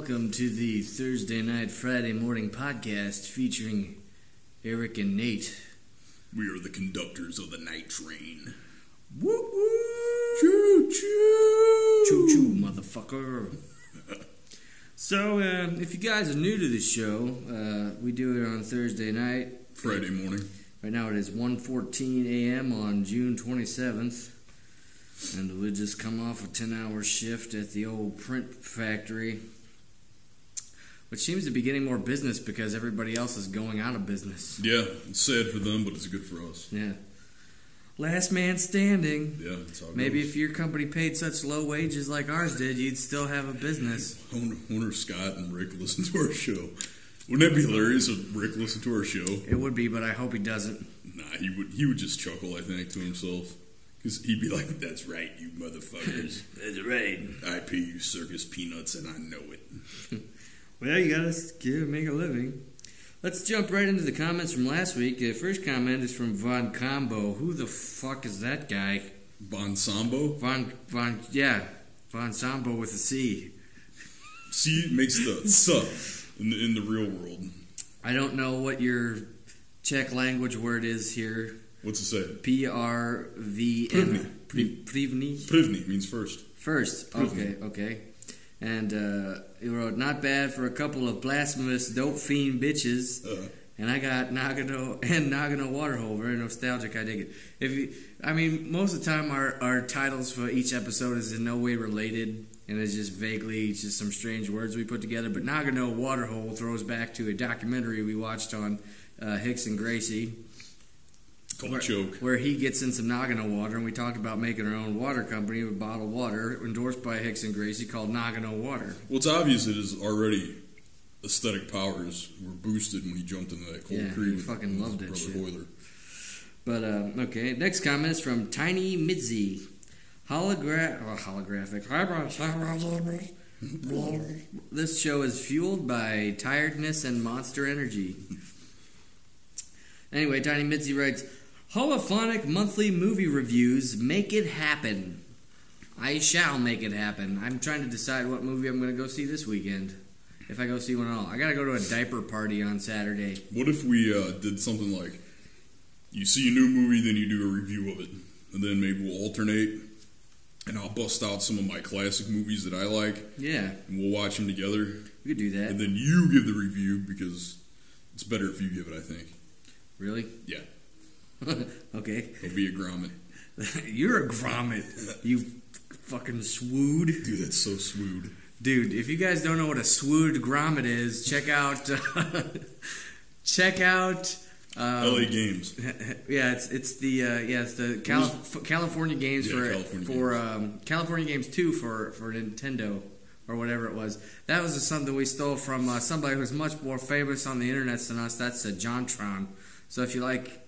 welcome to the Thursday night, Friday morning podcast featuring Eric and Nate. We are the conductors of the night train. Woo woo! Choo choo! Choo choo, motherfucker. So, if you guys are new to the show, we do it on Thursday night. Friday morning. Right now it is 1:14 a.m. on June 27th. And we just come off a 10-hour shift at the old print factory, which seems to be getting more business because everybody else is going out of business. Yeah, it's sad for them, but it's good for us. Yeah. Last man standing. Yeah, that's how it Maybe goes. if your company paid such low wages like ours did, you'd still have a business. I wonder if Scott and Rick listen to our show. Wouldn't that be hilarious if Rick listened to our show? It would be, but I hope he doesn't. Nah, he would just chuckle, I think, to himself. Because he'd be like, "That's right, you motherfuckers. That's right. I pay you circus peanuts and I know it." Well, you gotta make a living. Let's jump right into the comments from last week. The first comment is from Von Combo. Who the fuck is that guy? Von Sambo? Von Sambo with a C. C makes the S in the real world. I don't know what your Czech language word is here. What's it say? Prvn. Privni. Privni means first. First. Privni. Okay. And he wrote, not bad for a couple of blasphemous dope fiend bitches. And I got Nagano Waterhole. Very nostalgic. I dig it. Most of the time our titles for each episode is in no way related. And it's just vaguely just some strange words we put together. But Nagano Waterhole throws back to a documentary we watched on Hicks and Gracie. Where he gets in some Nagano water, and we talked about making our own water company with bottled water endorsed by Hicks and Gracie called Nagano Water. Well, it's obvious that his already aesthetic powers were boosted when he jumped into that cold creek. He fucking loved it. Hoyler. But okay, next comment is from Tiny Midzi. Holographic. This show is fueled by tiredness and monster energy. Anyway, Tiny Mitzi writes, holophonic monthly movie reviews, make it happen. I shall make it happen. I'm trying to decide what movie I'm going to go see this weekend. If I go see one at all. I got to go to a diaper party on Saturday. What if we did something like, you see a new movie, then you do a review of it. And then maybe we'll alternate, and I'll bust out some of my classic movies that I like. Yeah. And we'll watch them together. We could do that. And then you give the review, because it's better if you give it, I think. Really? Yeah. Okay. He'll be a grommet. You're a grommet. You fucking swood. Dude, that's so swood. Dude, if you guys don't know what a swood grommet is, check out LA Games. Yeah, it's the California Games California Games 2 for Nintendo or whatever it was. That was something we stole from somebody who's much more famous on the internet than us. That's JonTron. So if you like,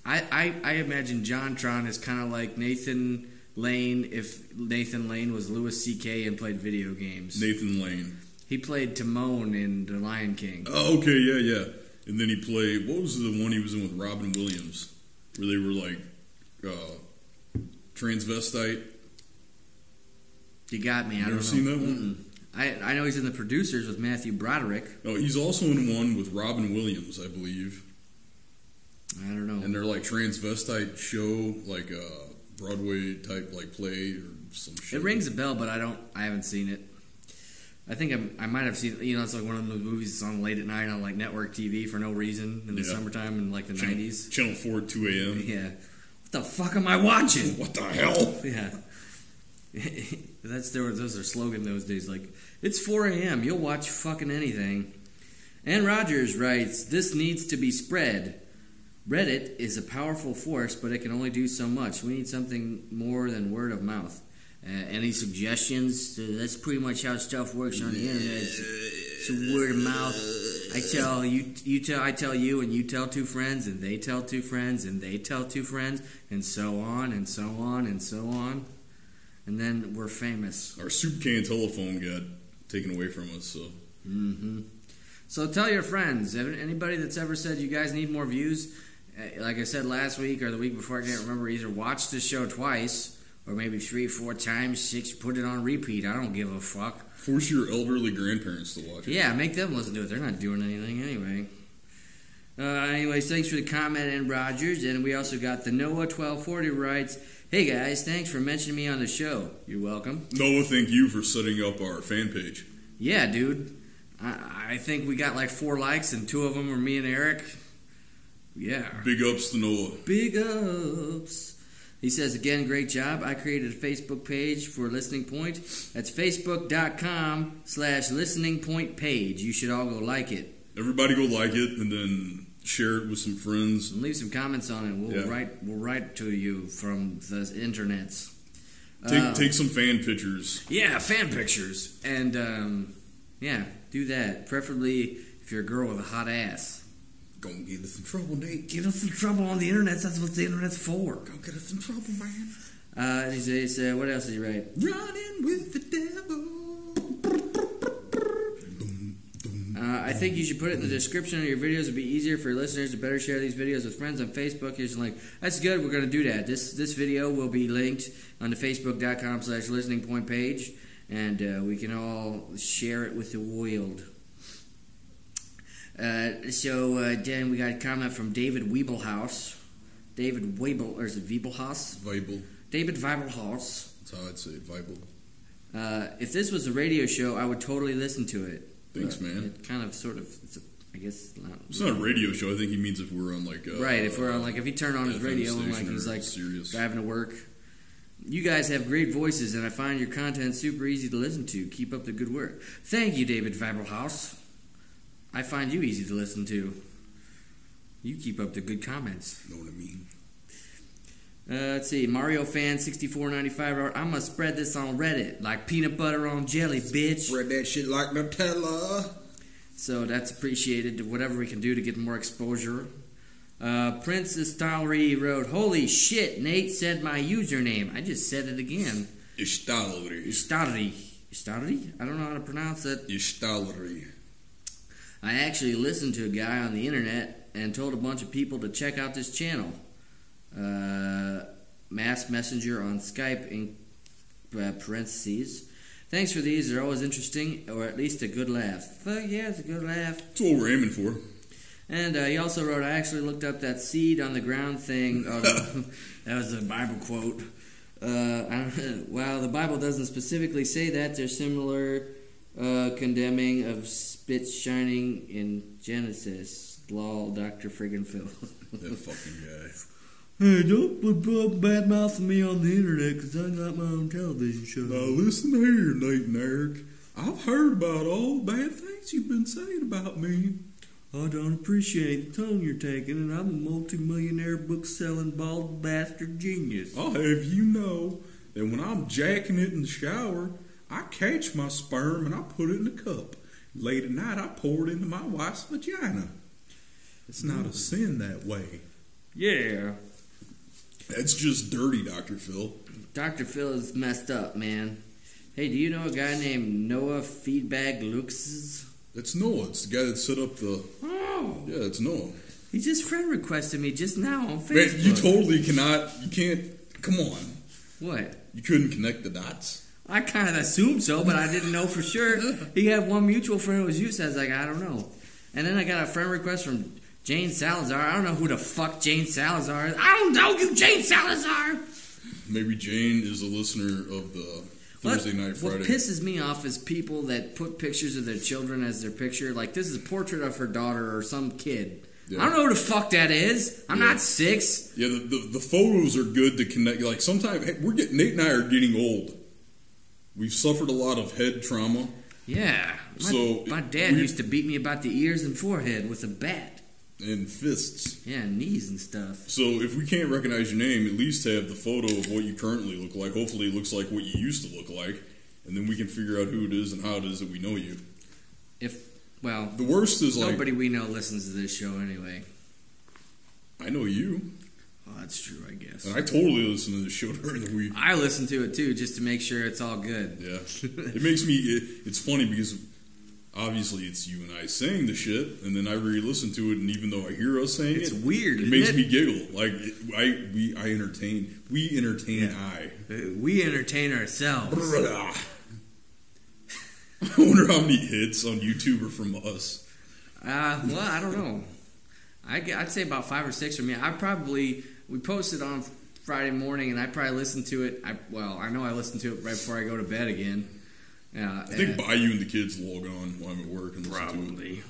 I imagine JonTron is kind of like Nathan Lane if Nathan Lane was Louis C.K. and played video games. Nathan Lane. He played Timon in The Lion King. Oh, okay, yeah. And then he played, what was the one he was in with Robin Williams? Where they were like transvestite. You got me. I don't know. Never seen that one? I know he's in The Producers with Matthew Broderick. Oh, he's also in one with Robin Williams, I believe. I don't know. And they're like transvestite show, like a Broadway type like play or some shit. It rings a bell, but I haven't seen it. I think I might have seen it. It's like one of those movies that's on late at night on like network TV for no reason in the summertime in like the 90s. Channel 4 at 2 a.m. Yeah. What the fuck am I watching? What the hell? Yeah. Those are slogan those days. Like, it's 4 a.m. You'll watch fucking anything. Ann Rogers writes, this needs to be spread. Reddit is a powerful force, but it can only do so much. We need something more than word of mouth. Any suggestions? That's pretty much how stuff works on the internet. It's word of mouth. I tell you, and you tell two friends, and they tell two friends, and they tell two friends, and so on, and so on, and so on. And then we're famous. Our soup can telephone got taken away from us, so. Mm-hmm. So tell your friends. Anybody that's ever said you guys need more views, like I said last week or the week before, I can't remember, either watch this show twice or maybe 3 or 4 times, 6, put it on repeat. I don't give a fuck. Force your elderly grandparents to watch it. Yeah, make them listen to it. They're not doing anything anyway. Anyways, thanks for the comment, and Rogers. And we also got the Noah1240 writes, "Hey guys, thanks for mentioning me on the show." You're welcome. Noah, thank you for setting up our fan page. Yeah, dude. I think we got like 4 likes, and 2 of them were me and Eric. Yeah. Big ups to Noah. Big ups. He says, again, great job. I created a Facebook page for Listening Point. That's facebook.com/Listening Point page. You should all go like it. Everybody go like it, and then share it with some friends. And leave some comments on it. We'll write to you from the internets. Take some fan pictures. Yeah, fan pictures. And, yeah, do that. Preferably if you're a girl with a hot ass. Gonna get us in trouble, Nate. Get us in trouble on the internet. That's what the internet's for. Gonna get us in trouble, man. And he says, what else did he write? Running with the devil. I think you should put it in the description of your videos. It'd be easier for your listeners to better share these videos with friends on Facebook. Here's a link. That's good. We're going to do that. This video will be linked on the facebook.com/Listening Point page, and we can all share it with the world. Then we got a comment from David Weibelhaus. David Weibel, or is it Weibelhaus? Weibel. David Weibelhaus. That's how I'd say it, Weibel. If this was a radio show, I would totally listen to it. Thanks, man. It kind of, sort of, I guess. It's not a radio show. I think he means if we're on like. Right, if we're on like, if he turned on his radio and like he's like serious. driving to work. You guys have great voices, and I find your content super easy to listen to. Keep up the good work. Thank you, David Weibelhaus. I find you easy to listen to. You keep up the good comments. Know what I mean? Let's see. Mario Fan 6495. I'm gonna spread this on Reddit like peanut butter on jelly, bitch. Spread that shit like Nutella. So that's appreciated. Whatever we can do to get more exposure. Princess Stalery wrote, "Holy shit! Nate said my username. I just said it again. Ishtalery. Ishtalery. Ishtalery? I don't know how to pronounce it. Ishtalery. I actually listened to a guy on the internet and told a bunch of people to check out this channel. Mass Messenger on Skype in parentheses. Thanks for these. They're always interesting, or at least a good laugh." Fuck yeah, it's a good laugh. That's what we're aiming for. And he also wrote, "I actually looked up that seed on the ground thing." Oh, that was a Bible quote. While the Bible doesn't specifically say that, there's similar condemning of spit shining in Genesis. Lol, Dr. Friggin' Phil. That fucking guy. Hey, don't put bad mouthing me on the internet because I got my own television show. Now listen here, Nate and Eric. I've heard about all the bad things you've been saying about me. I don't appreciate the tone you're taking, and I'm a multi-millionaire book-selling bald bastard genius. I'll have you know that when I'm jacking it in the shower, I catch my sperm and I put it in a cup. Late at night, I pour it into my wife's vagina. It's not a sin that way. Yeah. That's just dirty, Dr. Phil. Dr. Phil is messed up, man. Hey, do you know a guy named Noah Feedback Luxes? That's Noah. It's the guy that set up the... Oh. Yeah, it's Noah. He just friend requested me just now on Facebook. Man, you totally cannot... You can't... Come on. What? You couldn't connect the dots? I kind of assumed so, but I didn't know for sure. He had one mutual friend who was you, so I was like, I don't know. And then I got a friend request from Jane Salazar. I don't know who the fuck Jane Salazar is. I don't know you, Jane Salazar! Maybe Jane is a listener of the Thursday Night Friday. What pisses me off is people that put pictures of their children as their picture. Like, this is a portrait of her daughter or some kid. Yeah. I don't know who the fuck that is. I'm not 6. Yeah, the photos are good to connect. Like, sometimes, hey, Nate and I are getting old. We've suffered a lot of head trauma. Yeah. My dad used to beat me about the ears and forehead with a bat. And fists. Yeah, knees and stuff. So if we can't recognize your name, at least have the photo of what you currently look like. Hopefully it looks like what you used to look like. And then we can figure out who it is and how it is that we know you. The worst is like... Nobody we know listens to this show anyway. I know you. Oh, that's true, I guess. And I totally listen to the show during the week. I listen to it too, just to make sure it's all good. Yeah. It makes me... It's funny because obviously it's you and I saying the shit, and then I re-listen to it, and even though I hear us saying it's weird. it makes me giggle. Like we entertain ourselves. I wonder how many hits on YouTube are from us. Well, I don't know. I'd say about 5 or 6 from me. We posted on Friday morning, and I probably listened to it. I know I listened to it right before I go to bed again. I think Bayou and the kids log on while I'm at work and listen probably.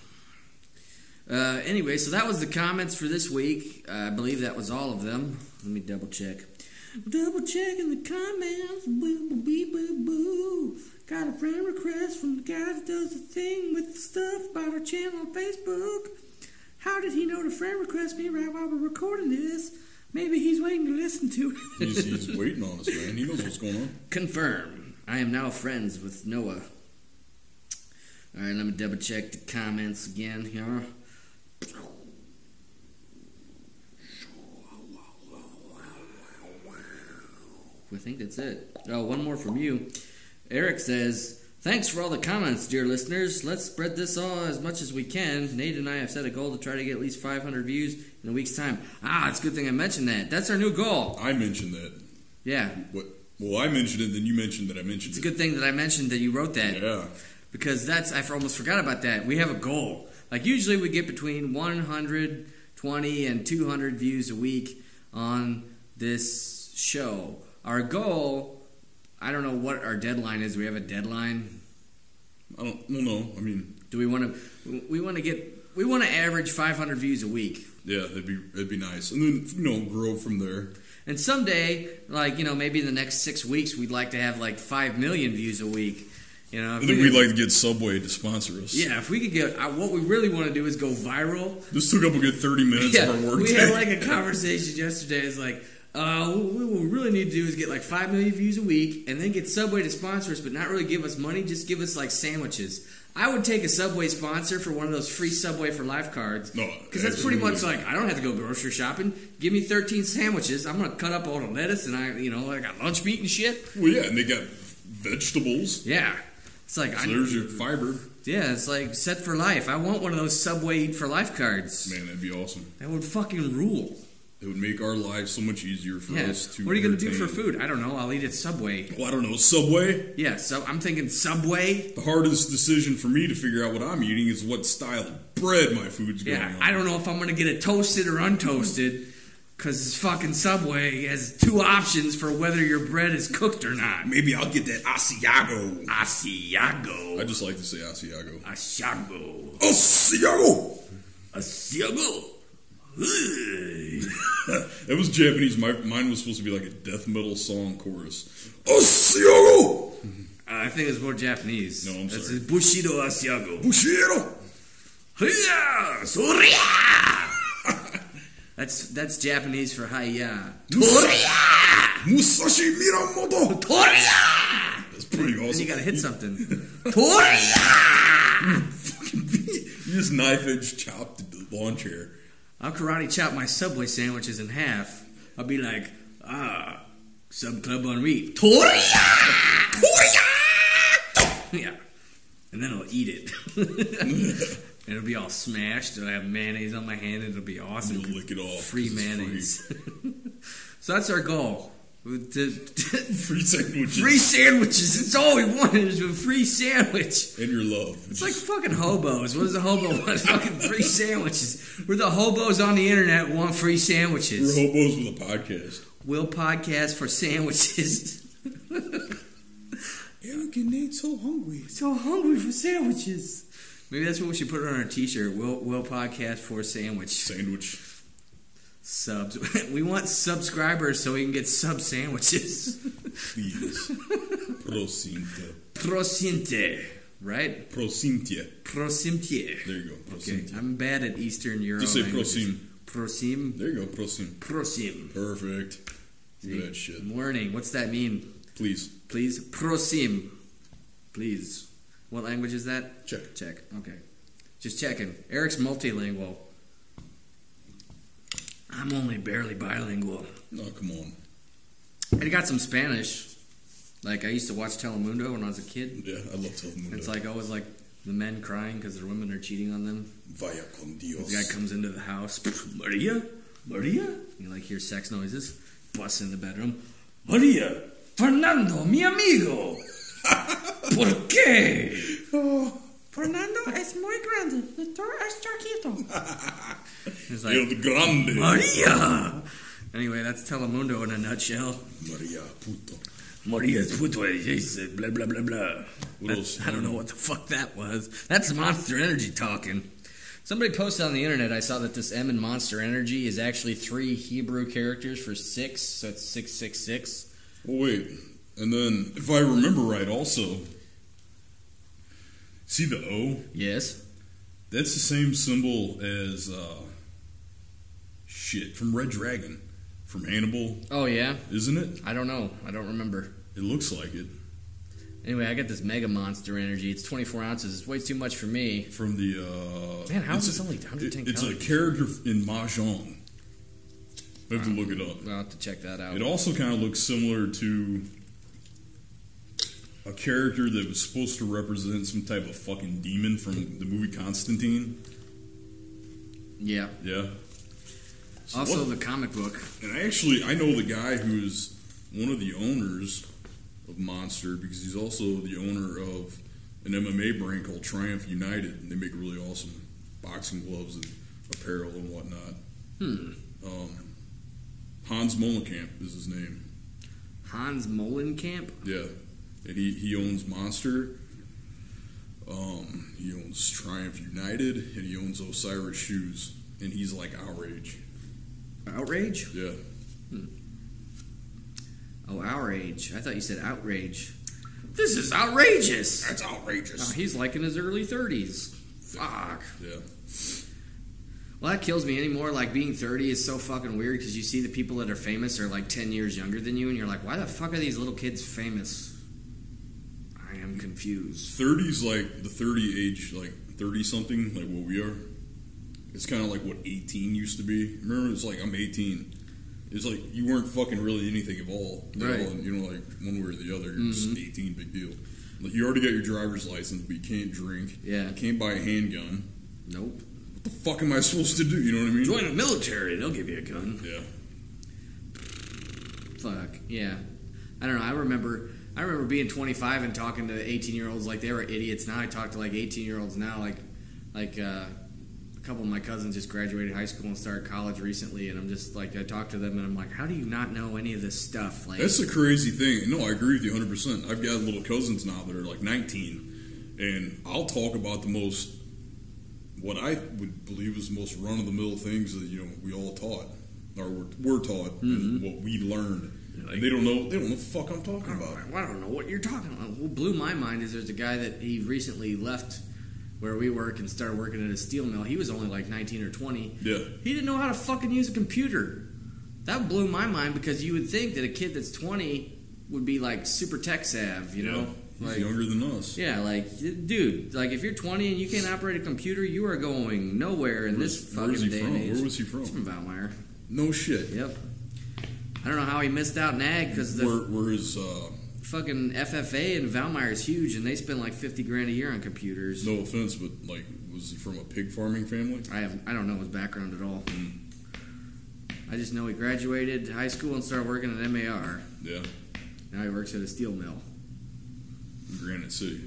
To it. Anyway, so that was the comments for this week. I believe that was all of them. Let me double check. Double checking the comments. Boo, boo, boo, boo, boo. Got a friend request from the guy that does the thing with the stuff about our channel on Facebook. How did he know to friend request me right while we're recording this? Maybe he's waiting to listen to it. He's waiting on us, man. He knows what's going on. Confirm. I am now friends with Noah. Alright, let me double check the comments again here. I think that's it. Oh, one more from you. Eric says, thanks for all the comments, dear listeners. Let's spread this all as much as we can. Nate and I have set a goal to try to get at least 500 views in a week's time. It's a good thing I mentioned that. That's our new goal. I mentioned that. Yeah. What? Well, I mentioned it, then you mentioned that I mentioned it. It's a good thing that I mentioned that you wrote that. Yeah. Because I almost forgot about that. We have a goal. Like, usually we get between 120 and 200 views a week on this show. Our goal, I don't know what our deadline is. Do we have a deadline? I don't know. I mean, do we want to average 500 views a week? Yeah, that'd be nice. And then, grow from there. And someday, maybe in the next 6 weeks, we'd like to have 5 million views a week. And then we'd like to get Subway to sponsor us. Yeah, if we could get, what we really want to do is go viral. This took up a good 30 minutes of our work we day. had a conversation yesterday. It's what we really need to do is get 5 million views a week, and then get Subway to sponsor us, but not really give us money, just give us sandwiches. I would take a Subway sponsor for one of those free Subway for Life cards. No, because that's pretty much I don't have to go grocery shopping. Give me 13 sandwiches. I'm going to cut up all the lettuce, and I got lunch meat and shit. Well, yeah, and they got vegetables. Yeah. It's so there's your fiber. Yeah, it's set for life. I want one of those Subway Eat for Life cards. Man, that'd be awesome. That would fucking rule. It would make our lives so much easier for us to. What are you going to do for food? I don't know. I'll eat at Subway. Well, I don't know. Subway? Yeah, so I'm thinking Subway. The hardest decision for me to figure out what I'm eating is what style of bread my food's going on. I don't know if I'm going to get it toasted or untoasted, because fucking Subway has 2 options for whether your bread is cooked or not. Maybe I'll get that Asiago. Asiago. I just like to say Asiago. Asiago. Asiago. Asiago. That was Japanese. Mine was supposed to be a death metal song chorus. Asiago! I think it's more Japanese. No, I'm sorry. It's Bushido Asiago. Bushido! Hiya! Soria! That's Japanese for hiya. Toria! Musashi Minamoto! Toria! That's pretty awesome. And you gotta hit something. Toria! You just knife edge chopped the lawn chair. I'll karate chop my Subway sandwiches in half. I'll be Sub Club Henri. Toria! Yeah. And then I'll eat it. And it'll be all smashed. And I have mayonnaise on my hand. And it'll be awesome. You'll lick it off. Free mayonnaise. Free. So that's our goal. Free sandwiches. Free sandwiches. It's all we want is a free sandwich. And your love. It's like fucking hobos. What does a hobo want? Fucking free sandwiches. We're the hobos on the internet who want free sandwiches. We're hobos with a podcast. We'll podcast for sandwiches. Eric and Nate so hungry. So hungry for sandwiches. Maybe that's what we should put on our t-shirt. We'll podcast for sandwich. Sandwich. Subs. We want subscribers so we can get sub sandwiches. Please. Prosinte. Right? Prosimtie. There you go. Okay. I'm bad at Eastern Europe. Just say prosim. Prosim? There you go. Prosim. Perfect. Look at that shit. I'm learning. What's that mean? Please. Prosim. Please. What language is that? Check. Okay. Just checking. Eric's multilingual. I'm only barely bilingual. Oh, come on. I got some Spanish. I used to watch Telemundo when I was a kid. Yeah, I love Telemundo. It's always The men crying because their women are cheating on them. Vaya con Dios. The guy comes into the house. Maria? Maria? You like hear sex noises. Busts in the bedroom. Maria! Fernando, mi amigo! ¿Por qué? Fernando es muy grande. Víctor es chiquito. He's like, El grande. Maria! Anyway, that's Telemundo in a nutshell. Maria puto. Maria's puto es blah, blah, blah, blah. I don't know what the fuck that was. That's Monster Energy talking. Somebody posted on the internet, I saw that this M in Monster Energy is actually 3 Hebrew characters for 6, so it's 666. Well, wait. And then, if I remember right also, see the O? Yes. That's the same symbol as, from Red Dragon. From Hannibal. Oh, yeah? Isn't it? I don't know. I don't remember. It looks like it. Anyway, I got this Mega Monster Energy. It's 24 ounces. It's way too much for me. From the, Man, how is this only 110 It's calories? a character in Mahjong. I have to look it up. I'll have to check that out. It also kind of looks similar to a character that was supposed to represent some type of fucking demon from the movie Constantine. Yeah. Yeah. So also the comic book. And I know the guy who's one of the owners of Monster because he's also the owner of an MMA brand called Triumph United. And they make really awesome boxing gloves and apparel and whatnot. Hans Molenkamp is his name. Hans Molenkamp? Yeah. And he owns Monster. He owns Triumph United, and he owns Osiris Shoes. And he's like our age. Outrage? Yeah. Oh, our age. I thought you said outrage. This is outrageous. That's outrageous. Oh, he's like in his early 30s. Fuck. Yeah. Well, that kills me anymore. Like, being 30 is so fucking weird because you see the people that are famous are like 10 years younger than you, and you're like, why the fuck are these little kids famous? I am confused. 30's like the 30 age, like 30-something, like what we are. It's kind of like what 18 used to be. Remember, it's like, I'm 18. It's like you weren't fucking really anything of all. Right. All, you know, like one way or the other. You're just 18, big deal. Like, you already got your driver's license, but you can't drink. Yeah. You can't buy a handgun. Nope. What the fuck am I supposed to do? You know what I mean? Join the military. They'll give you a gun. Yeah. Fuck. Yeah. I don't know. I remember being 25 and talking to 18-year-olds like they were idiots. Now I talk to like 18-year-olds now. Like a couple of my cousins just graduated high school and started college recently, and I'm just like, I talk to them and I'm like, how do you not know any of this stuff? Like, that's the crazy thing. No, I agree with you 100%. I've got little cousins now that are like 19, and I'll talk about what I would believe is the most run-of-the-mill things that, you know, we all taught, or were taught, and what we learned. Like, and they don't know the fuck I'm talking about. I don't know what you're talking about. What blew my mind is there's a guy that he recently left where we work and started working at a steel mill. He was only like 19 or 20. Yeah. He didn't know how to fucking use a computer. That blew my mind because you would think that a kid that's 20 would be like super tech savvy, you know? He's like, younger than us. Yeah, like, dude, like if you're 20 and you can't operate a computer, you are going nowhere in this fucking day and age. Where was he from? He's from Valmeyer. No shit. Yep. I don't know how he missed out in ag because the where his fucking FFA in Valmeyer is huge and they spend like $50,000 a year on computers. No offense, but like, was he from a pig farming family? I don't know his background at all. I just know he graduated high school and started working at MAR. Yeah. Now he works at a steel mill. Granite City.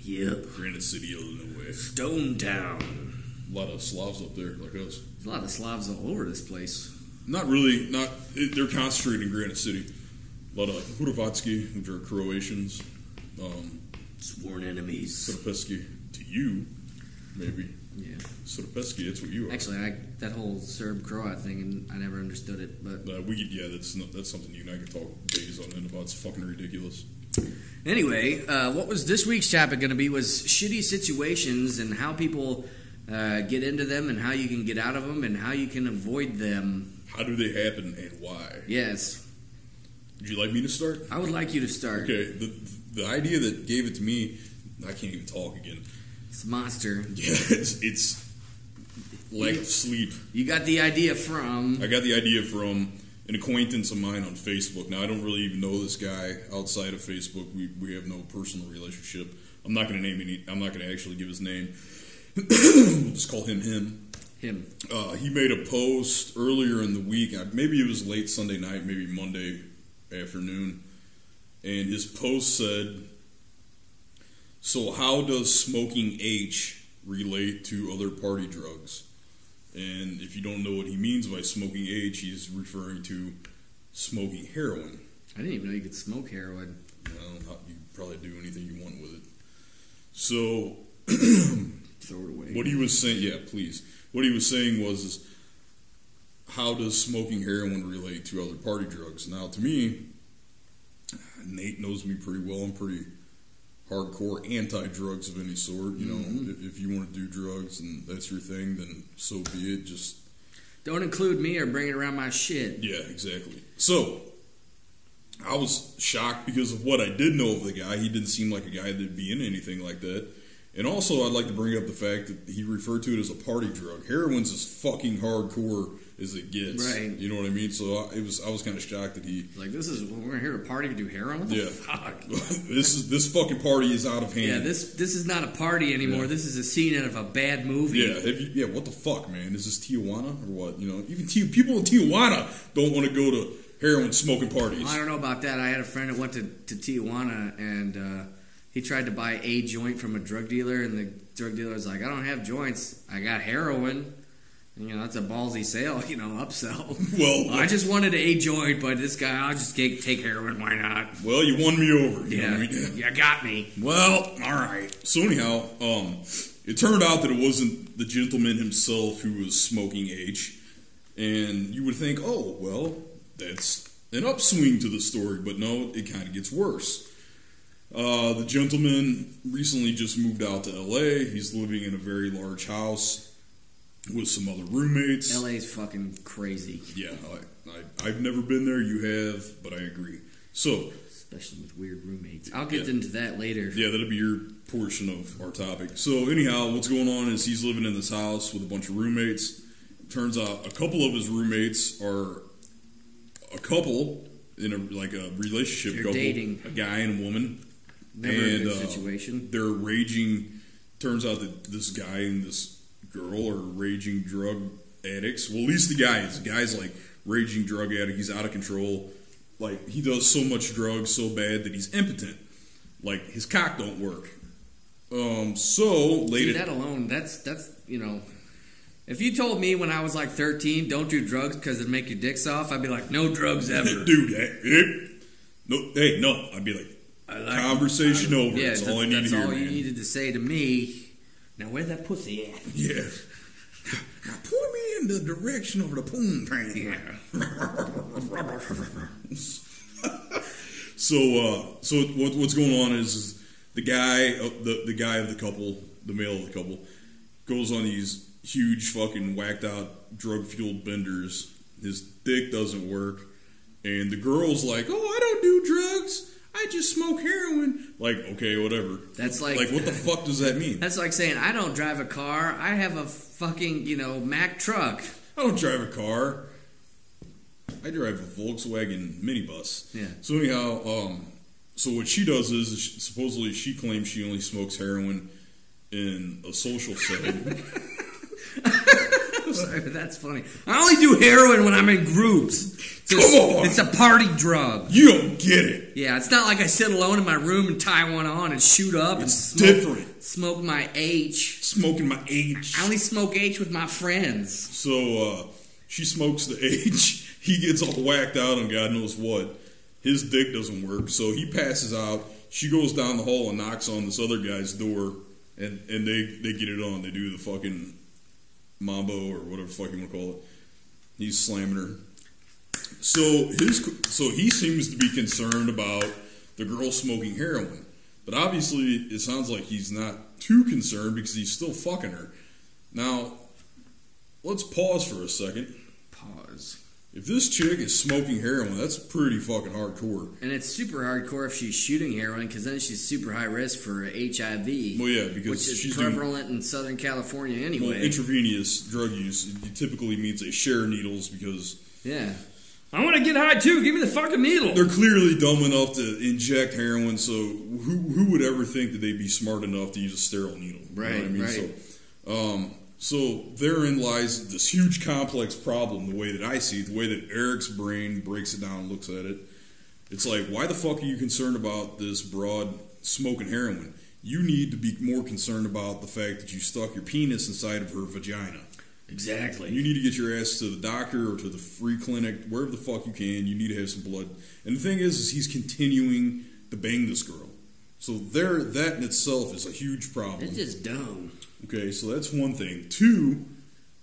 Yep. Granite City, Illinois. Stone Town. A lot of Slavs up there, like us. There's a lot of Slavs all over this place. Not really. They're concentrated in Granite City. A lot of Hrvatski, which are Croatians. Sworn enemies. Srpski to you, maybe. Yeah. Srpski, that's what you are. Actually, that whole Serb-Croat thing, and I never understood it. But that's something you and I could talk days on end about. It's fucking ridiculous. Anyway, what was this week's topic going to be was shitty situations and how people get into them and how you can get out of them and how you can avoid them. How do they happen and why? Yes. Would you like me to start? I would like you to start. Okay, the idea that gave it to me, I can't even talk again. It's a monster. Yeah, it's like sleep. You got the idea from... I got the idea from an acquaintance of mine on Facebook. Now, I don't really even know this guy outside of Facebook. We have no personal relationship. I'm not going to name any. I'm not going to actually give his name. We'll just call him him. Him. He made a post earlier in the week. Maybe it was late Sunday night, maybe Monday afternoon, and his post said, "So how does smoking H relate to other party drugs?" And if you don't know what he means by smoking H, he's referring to smoking heroin. I didn't even know you could smoke heroin. Well, you can probably do anything you want with it. So, throw it away. What he was saying, yeah, please. What he was saying was, how does smoking heroin relate to other party drugs? Now, to me, Nate knows me pretty well. I'm pretty hardcore anti-drugs of any sort. You know, if you want to do drugs and that's your thing, then so be it. Just don't include me or bring it around my shit. Yeah, exactly. So I was shocked because of what I did know of the guy. He didn't seem like a guy that'd be into anything like that. And also, I'd like to bring up the fact that he referred to it as a party drug. Heroin's as fucking hardcore as it gets. Right. You know what I mean? So I was kind of shocked that he... Like, we're here to party to do heroin? What the fuck? This fucking party is out of hand. Yeah, this is not a party anymore. Yeah. This is a scene out of a bad movie. Yeah, what the fuck, man? Is this Tijuana or what? You know, even people in Tijuana don't want to go to heroin smoking parties. Well, I don't know about that. I had a friend that went to Tijuana and... he tried to buy a joint from a drug dealer, and the drug dealer was like, I don't have joints. I got heroin. And, you know, that's a ballsy sale, you know, upsell. Well, I just wanted a joint, but this guy, I'll just take heroin. Why not? Well, you won me over. You know what I mean? You got me. Well, all right. So anyhow, it turned out that it wasn't the gentleman himself who was smoking H. And you would think, oh, well, that's an upswing to the story. But no, it kind of gets worse. The gentleman recently just moved out to L.A. He's living in a very large house with some other roommates. L.A.'s fucking crazy. Yeah, I've never been there. You have, but I agree. So, especially with weird roommates. I'll get into that later. Yeah, that'll be your portion of our topic. So, anyhow, what's going on is he's living in this house with a bunch of roommates. Turns out a couple of his roommates are a couple in a relationship They're couple. Dating. A guy and a woman. Never a good situation. They're raging. Turns out that this guy and this girl are raging drug addicts. Well, at least the guy is. The guy's like raging drug addict. He's out of control. Like, he does so much drugs so bad that he's impotent. Like, his cock don't work. So later. That alone, that's you know. If you told me when I was like 13, don't do drugs because it'd make your dick soft, I'd be like, no drugs ever. Dude, no. I'd be like, conversation over. Yeah, that's all I need to hear. That's all you needed to say to me. Now, where's that pussy at? Yeah. Now, point me in the direction of the poon train. Yeah. So what's going on is the guy, the guy of the couple, the male of the couple, goes on these huge fucking whacked out drug fueled benders. His dick doesn't work, and the girl's like, "Oh, I don't do drugs. I just smoke heroin." Like, okay, whatever. That's like what the fuck does that mean? That's like saying I don't drive a car. I have a fucking Mack truck. I don't drive a car. I drive a Volkswagen minibus. Yeah. So anyhow, so what she does is supposedly she claims she only smokes heroin in a social setting. Sorry, that's funny. I only do heroin when I'm in groups. Come on. It's a party drug. You don't get it. Yeah, it's not like I sit alone in my room and tie one on and shoot up and smoke my H. Smoking my H. I only smoke H with my friends. So she smokes the H. He gets all whacked out on God knows what. His dick doesn't work, so he passes out. She goes down the hall and knocks on this other guy's door, and they get it on. They do the fucking mambo or whatever the fuck you want to call it. He's slamming her. So he seems to be concerned about the girl smoking heroin. But obviously it sounds like he's not too concerned because he's still fucking her. Now, let's pause for a second. Pause. If this chick is smoking heroin, that's pretty fucking hardcore. And it's super hardcore if she's shooting heroin because then she's super high risk for HIV. Well, yeah, because which is prevalent in Southern California anyway. Well, intravenous drug use typically means they share needles because... Yeah. I want to get high too. Give me the fucking needle. They're clearly dumb enough to inject heroin, so who would ever think that they'd be smart enough to use a sterile needle? Right, you know what I mean? right. So therein lies this huge complex problem, the way that I see it, the way that Eric's brain breaks it down and looks at it. It's like, why the fuck are you concerned about this broad smoking heroin? You need to be more concerned about the fact that you stuck your penis inside of her vagina. Exactly. You need to get your ass to the doctor or to the free clinic, wherever the fuck you can. You need to have some blood. And the thing is he's continuing to bang this girl. So that in itself is a huge problem. It's just dumb. Okay, so that's one thing. Two,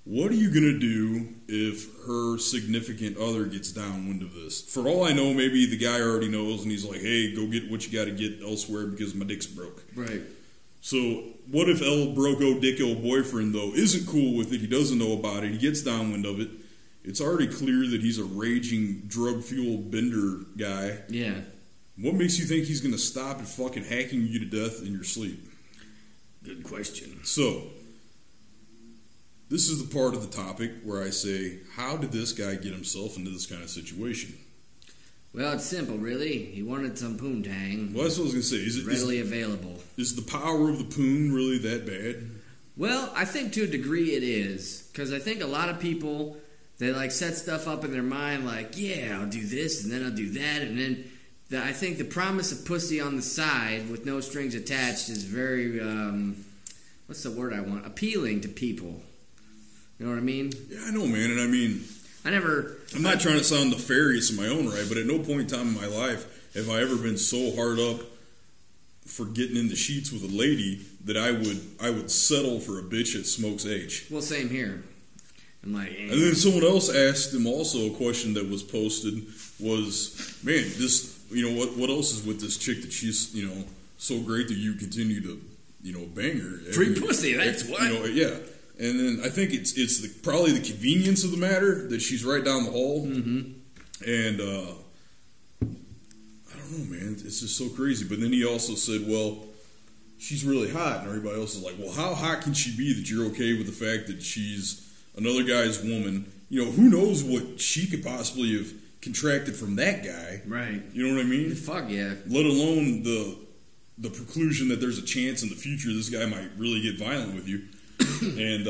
what are you going to do if her significant other gets downwind of this? For all I know, maybe the guy already knows and he's like, hey, go get what you got to get elsewhere because my dick's broke. Right. So what if El Broco Dicko boyfriend, though, isn't cool with it? He doesn't know about it. He gets downwind of it. It's already clear that he's a raging drug-fueled bender guy. Yeah. What makes you think he's going to stop at fucking hacking you to death in your sleep? Good question. So, this is the part of the topic where I say, how did this guy get himself into this kind of situation? Well, it's simple, really. He wanted some poontang. Well, that's what I was going to say. Is it readily available? Is the power of the poon really that bad? Well, I think to a degree it is. Because I think a lot of people, they like set stuff up in their mind like, yeah, I'll do this and then I'll do that. And then I think the promise of pussy on the side with no strings attached is very, what's the word I want? Appealing to people. You know what I mean? Yeah, I know, man. And I mean, I'm not trying to sound nefarious in my own right, but at no point in time in my life have I ever been so hard up for getting in the sheets with a lady that I would settle for a bitch that smokes H. Well, same here. I'm like, and then someone else asked him also a question that was posted was, man, this, you know, what else is with this chick that she's, you know, so great that you continue to, you know, bang her? Free pussy, that's what. You know, yeah. And then I think it's probably the convenience of the matter that she's right down the hall. Mm-hmm. And I don't know, man. It's just so crazy. But then he also said, well, she's really hot. And everybody else is like, well, how hot can she be that you're okay with the fact that she's another guy's woman? You know, who knows what she could possibly have contracted from that guy. Right. You know what I mean? Fuck yeah. Let alone the preclusion that there's a chance in the future this guy might really get violent with you. And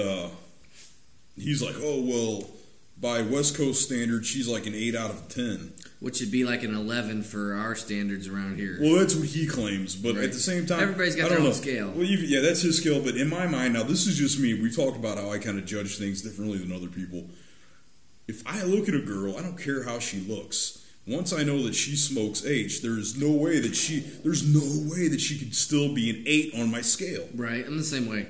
he's like, oh, well, by West Coast standards, she's like an 8 out of 10. Which would be like an 11 for our standards around here. Well, that's what he claims. But at the same time, everybody's got their own scale. Well, yeah, that's his scale. But in my mind, now, this is just me. We've talked about how I kind of judge things differently than other people. If I look at a girl, I don't care how she looks. Once I know that she smokes H, there's no way that she could still be an 8 on my scale. Right, I'm the same way.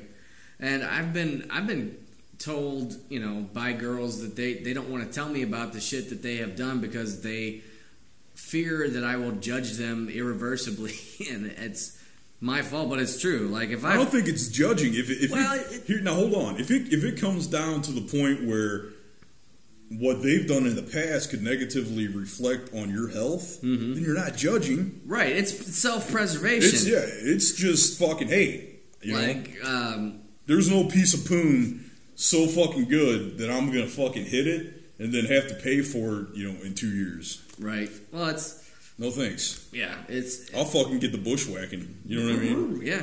And I've been told, you know, by girls that they don't want to tell me about the shit that they have done because they fear that I will judge them irreversibly, and it's my fault, but it's true. Like if I don't think it's judging. Now hold on. If it comes down to the point where what they've done in the past could negatively reflect on your health, then you're not judging. Right. It's self-preservation. It's just fucking, hey, you know? There's no piece of poon so fucking good that I'm going to fucking hit it and then have to pay for it, you know, in 2 years. Right. Well, it's... No thanks. Yeah, I'll fucking get the bushwhacking. You know what I mean? Yeah.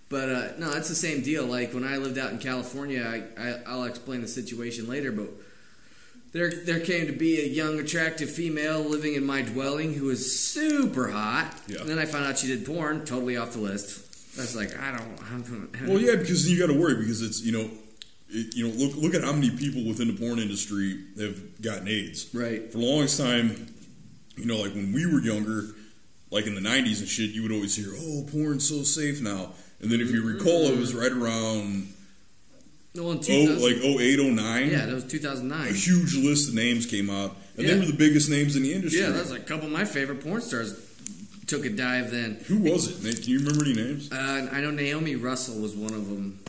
But, no, it's the same deal. Like, when I lived out in California, I'll explain the situation later, but there came to be a young, attractive female living in my dwelling who was super hot. Yeah. And then I found out she did porn, totally off the list. I was like, I don't. Well, yeah, because you got to worry because it's, you know, look at how many people within the porn industry have gotten AIDS. Right. For the longest time, you know, like when we were younger, like in the 90s and shit, you would always hear, oh, porn's so safe now. And then if you recall, it was right around like 08, 09. Yeah, that was 2009. A huge list of names came out, and they were the biggest names in the industry. Yeah, that was like a couple of my favorite porn stars took a dive then. Who was it? Nate, can you remember any names? I know Naomi Russell was one of them.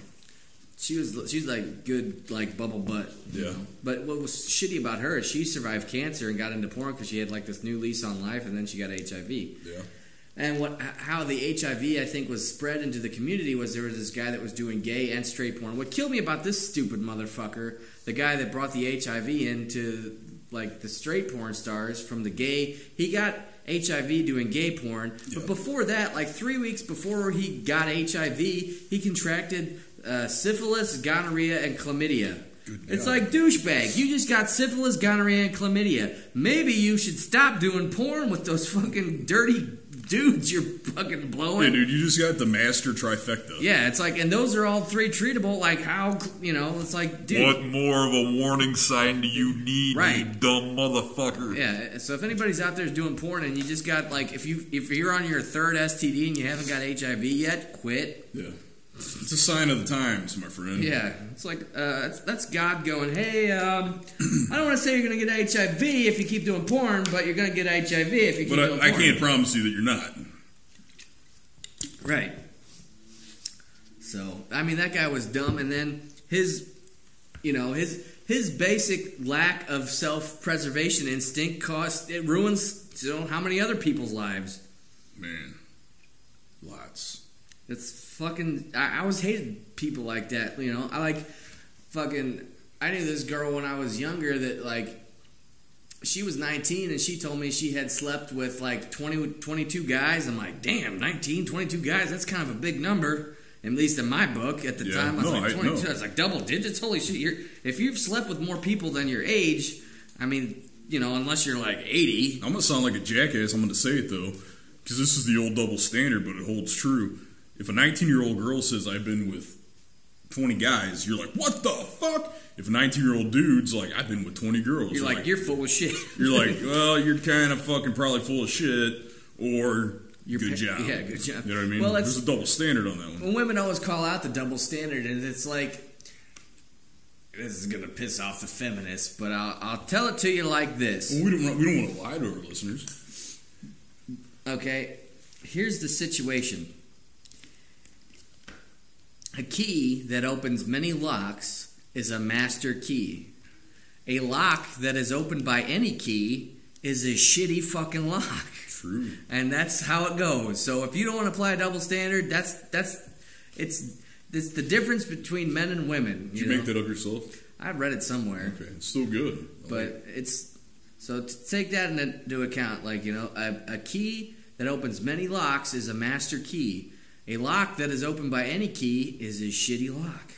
She's like good, like bubble butt. Yeah. Know? But what was shitty about her is she survived cancer and got into porn because she had like this new lease on life, and then she got HIV. Yeah. And how the HIV, I think, was spread into the community was there was this guy that was doing gay and straight porn. What killed me about this stupid motherfucker, the guy that brought the HIV into like the straight porn stars from the gay. He got HIV doing gay porn, but before that, like 3 weeks before he got HIV, he contracted syphilis, gonorrhea, and chlamydia. It's like, douchebag, you just got syphilis, gonorrhea, and chlamydia. Maybe you should stop doing porn with those fucking dirty dudes you're fucking blowing. Hey, dude, you just got the master trifecta. Yeah, it's like, and those are all 3 treatable. Like, how, it's like, dude. What more of a warning sign do you need, you dumb motherfucker? Yeah, so if anybody's out there doing porn and you just got, like, if you're on your 3rd STD and you haven't got HIV yet, quit. Yeah. It's a sign of the times, my friend. Yeah, it's like, that's God going, hey, I don't want to say you're going to get HIV if you keep doing porn, but you're going to get HIV if you keep doing porn. But I can't promise you that you're not. Right. So, I mean, that guy was dumb, and then his basic lack of self-preservation instinct ruins, how many other people's lives? Man, lots. It's fucking... I always hated people like that, I knew this girl when I was younger that, like, she was 19 and she told me she had slept with, like, 22 guys. I'm like, damn, 19, 22 guys, that's kind of a big number, at least in my book. At the time, I was like, 22. I was like, double digits? Holy shit. If you've slept with more people than your age, I mean, unless you're, like, 80... I'm going to sound like a jackass. I'm going to say it, though, because this is the old double standard, but it holds true. If a 19-year-old girl says, I've been with 20 guys, you're like, what the fuck? If a 19-year-old dude's like, I've been with 20 girls. You're like, you're full of shit. You're like, well, you're kind of fucking probably full of shit, or good job. Yeah, good job. You know what I mean? Well, there's a double standard on that one. Well, women always call out the double standard, and it's like, this is going to piss off the feminists, but I'll tell it to you like this. Well, we don't want to lie to our listeners. Okay, here's the situation. A key that opens many locks is a master key. A lock that is opened by any key is a shitty fucking lock. True. And that's how it goes. So if you don't want to apply a double standard, it's the difference between men and women. Did you make that up yourself? I read it somewhere. Okay, it's still good. But it's so to take that into account. Like, a key that opens many locks is a master key. A lock that is opened by any key is a shitty lock.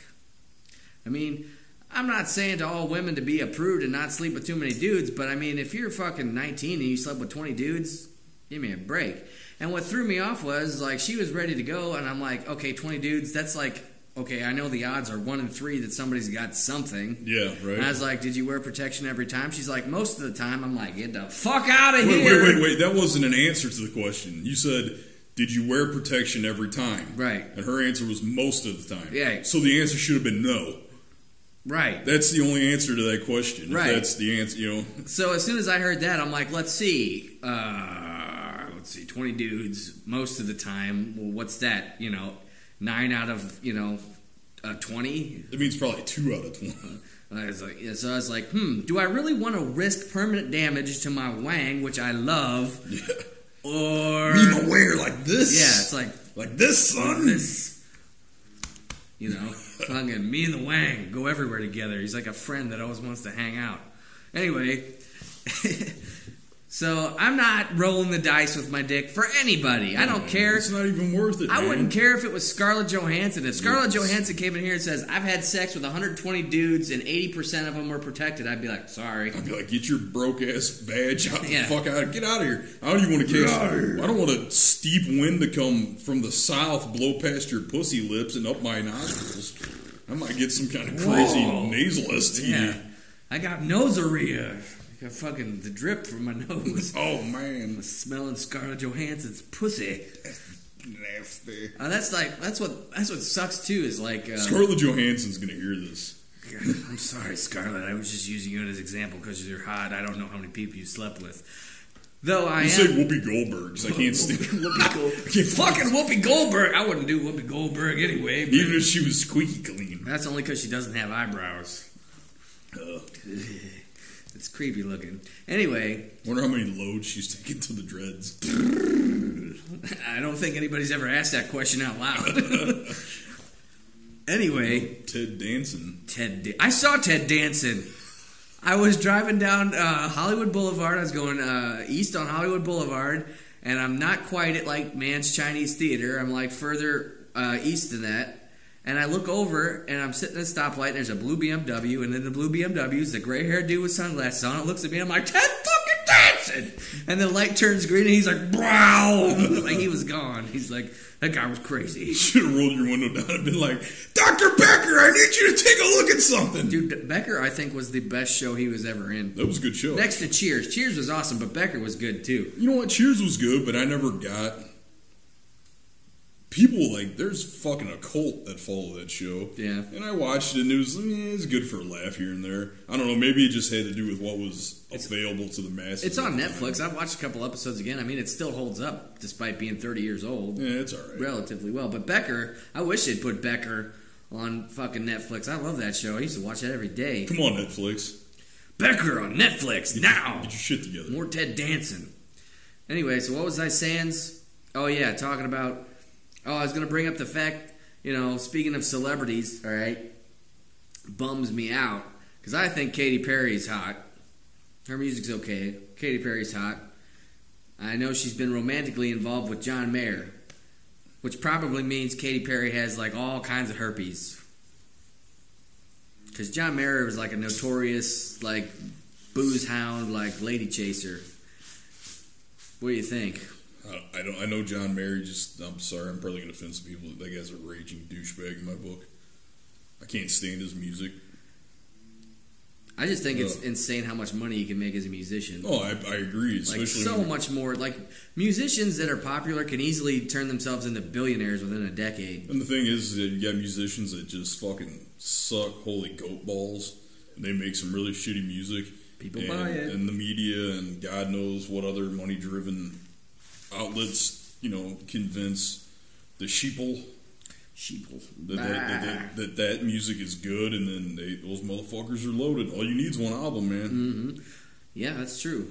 I mean, I'm not saying to all women to be a prude and not sleep with too many dudes, but I mean, if you're fucking 19 and you slept with 20 dudes, give me a break. And what threw me off was, like, she was ready to go, and I'm like, okay, 20 dudes, that's like, okay, I know the odds are 1 in 3 that somebody's got something. Yeah, right. And I was like, did you wear protection every time? She's like, most of the time. I'm like, get the fuck out of here. Wait. That wasn't an answer to the question. You said, did you wear protection every time? Right. And her answer was most of the time. Yeah. So the answer should have been no. Right. That's the only answer to that question. Right. If that's the answer, So as soon as I heard that, I'm like, let's see. 20 dudes most of the time. Well, what's that? 9 out of, 20? It means probably 2 out of 20. So I was like, do I really want to risk permanent damage to my wang, which I love? Yeah. Or... Me and my wanger like this? Yeah, it's like this, son. This. Fucking me and the wang go everywhere together. He's like a friend that always wants to hang out. Anyway... So I'm not rolling the dice with my dick for anybody. I don't care. It's not even worth it, I wouldn't care if it was Scarlett Johansson. If Scarlett Johansson came in here and says, I've had sex with 120 dudes and 80% of them were protected, I'd be like, sorry. I'd be like, get your broke-ass badge out the fuck out. Get out of here. I don't even want to catch... I don't want a steep wind to come from the south, blow past your pussy lips and up my nostrils. I might get some kind of crazy nasal STD. Yeah. I got noseria. I got fucking the drip from my nose. Oh, man. I'm smelling Scarlett Johansson's pussy. Nasty. That's what sucks too, is like... Scarlett Johansson's going to hear this. I'm sorry, Scarlett. I was just using you as an example because you're hot. I don't know how many people you slept with. Though I say Whoopi Goldberg, because I can't stand... Fucking Whoopi Goldberg! I wouldn't do Whoopi Goldberg anyway. Even if she was squeaky clean. That's only because she doesn't have eyebrows. It's creepy looking. Anyway. Wonder how many loads she's taken to the dreads. I don't think anybody's ever asked that question out loud. Anyway. Ted Danson. I saw Ted Danson. I was driving down Hollywood Boulevard. I was going east on Hollywood Boulevard, and I'm not quite at like Mann's Chinese Theater. I'm like further east than that. And I look over, and I'm sitting at a stoplight, and there's a blue BMW, and in the blue BMW is a gray-haired dude with sunglasses on. It looks at me, and I'm like, Ted fucking Danson! And the light turns green, and he's like, brow! Like he was gone. He's like, that guy was crazy. You should have rolled your window down and been like, Dr. Becker, I need you to take a look at something. Dude, Becker, I think, was the best show he was ever in. That was a good show. Next to Cheers. Cheers was awesome, but Becker was good, too. You know what? Cheers was good, but I never got... People, like, there's fucking a cult that follow that show. Yeah. And I watched it, and it was good for a laugh here and there. I don't know, maybe it just had to do with what was available to the masses. It's on Netflix. I've watched a couple episodes again. I mean, it still holds up, despite being 30 years old. Yeah, it's all right. Relatively well. But Becker, I wish they'd put Becker on fucking Netflix. I love that show. I used to watch that every day. Come on, Netflix. Becker on Netflix, now! Get your shit together. More Ted Danson. Anyway, so what was I saying? Oh, yeah, talking about... Oh, I was going to bring up the fact, speaking of celebrities, all right, bums me out. Because I think Katy Perry's hot. Her music's okay. Katy Perry's hot. I know she's been romantically involved with John Mayer, which probably means Katy Perry has, like, all kinds of herpes. Because John Mayer was, like, a notorious, like, booze hound, like, lady chaser. What do you think? I know John Mayer. I'm sorry, I'm probably going to offend some people. That guy's a raging douchebag in my book. I can't stand his music. I just think it's insane how much money he can make as a musician. Oh, I agree. Especially so much more. Like, musicians that are popular can easily turn themselves into billionaires within a decade. And the thing is that you got musicians that just fucking suck holy goat balls, and they make some really shitty music. People buy it. And the media and God knows what other money-driven outlets, convince the sheeple that music is good, and then those motherfuckers are loaded. All you need is one album, man. Mm-hmm. Yeah, that's true.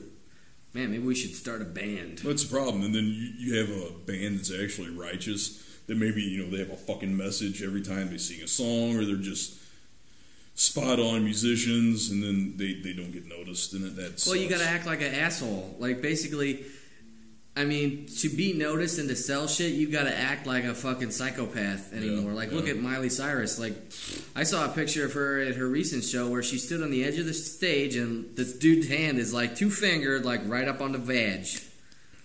Man, maybe we should start a band. That's the problem. And then you have a band that's actually righteous, that maybe, they have a fucking message every time they sing a song, or they're just spot-on musicians, and then they don't get noticed, and that sucks. Well, you gotta act like an asshole. Like, basically... I mean, to be noticed and to sell shit, you gotta act like a fucking psychopath anymore. Look at Miley Cyrus. Like, I saw a picture of her at her recent show where she stood on the edge of the stage and this dude's hand is like two-fingered, like right up on the vag.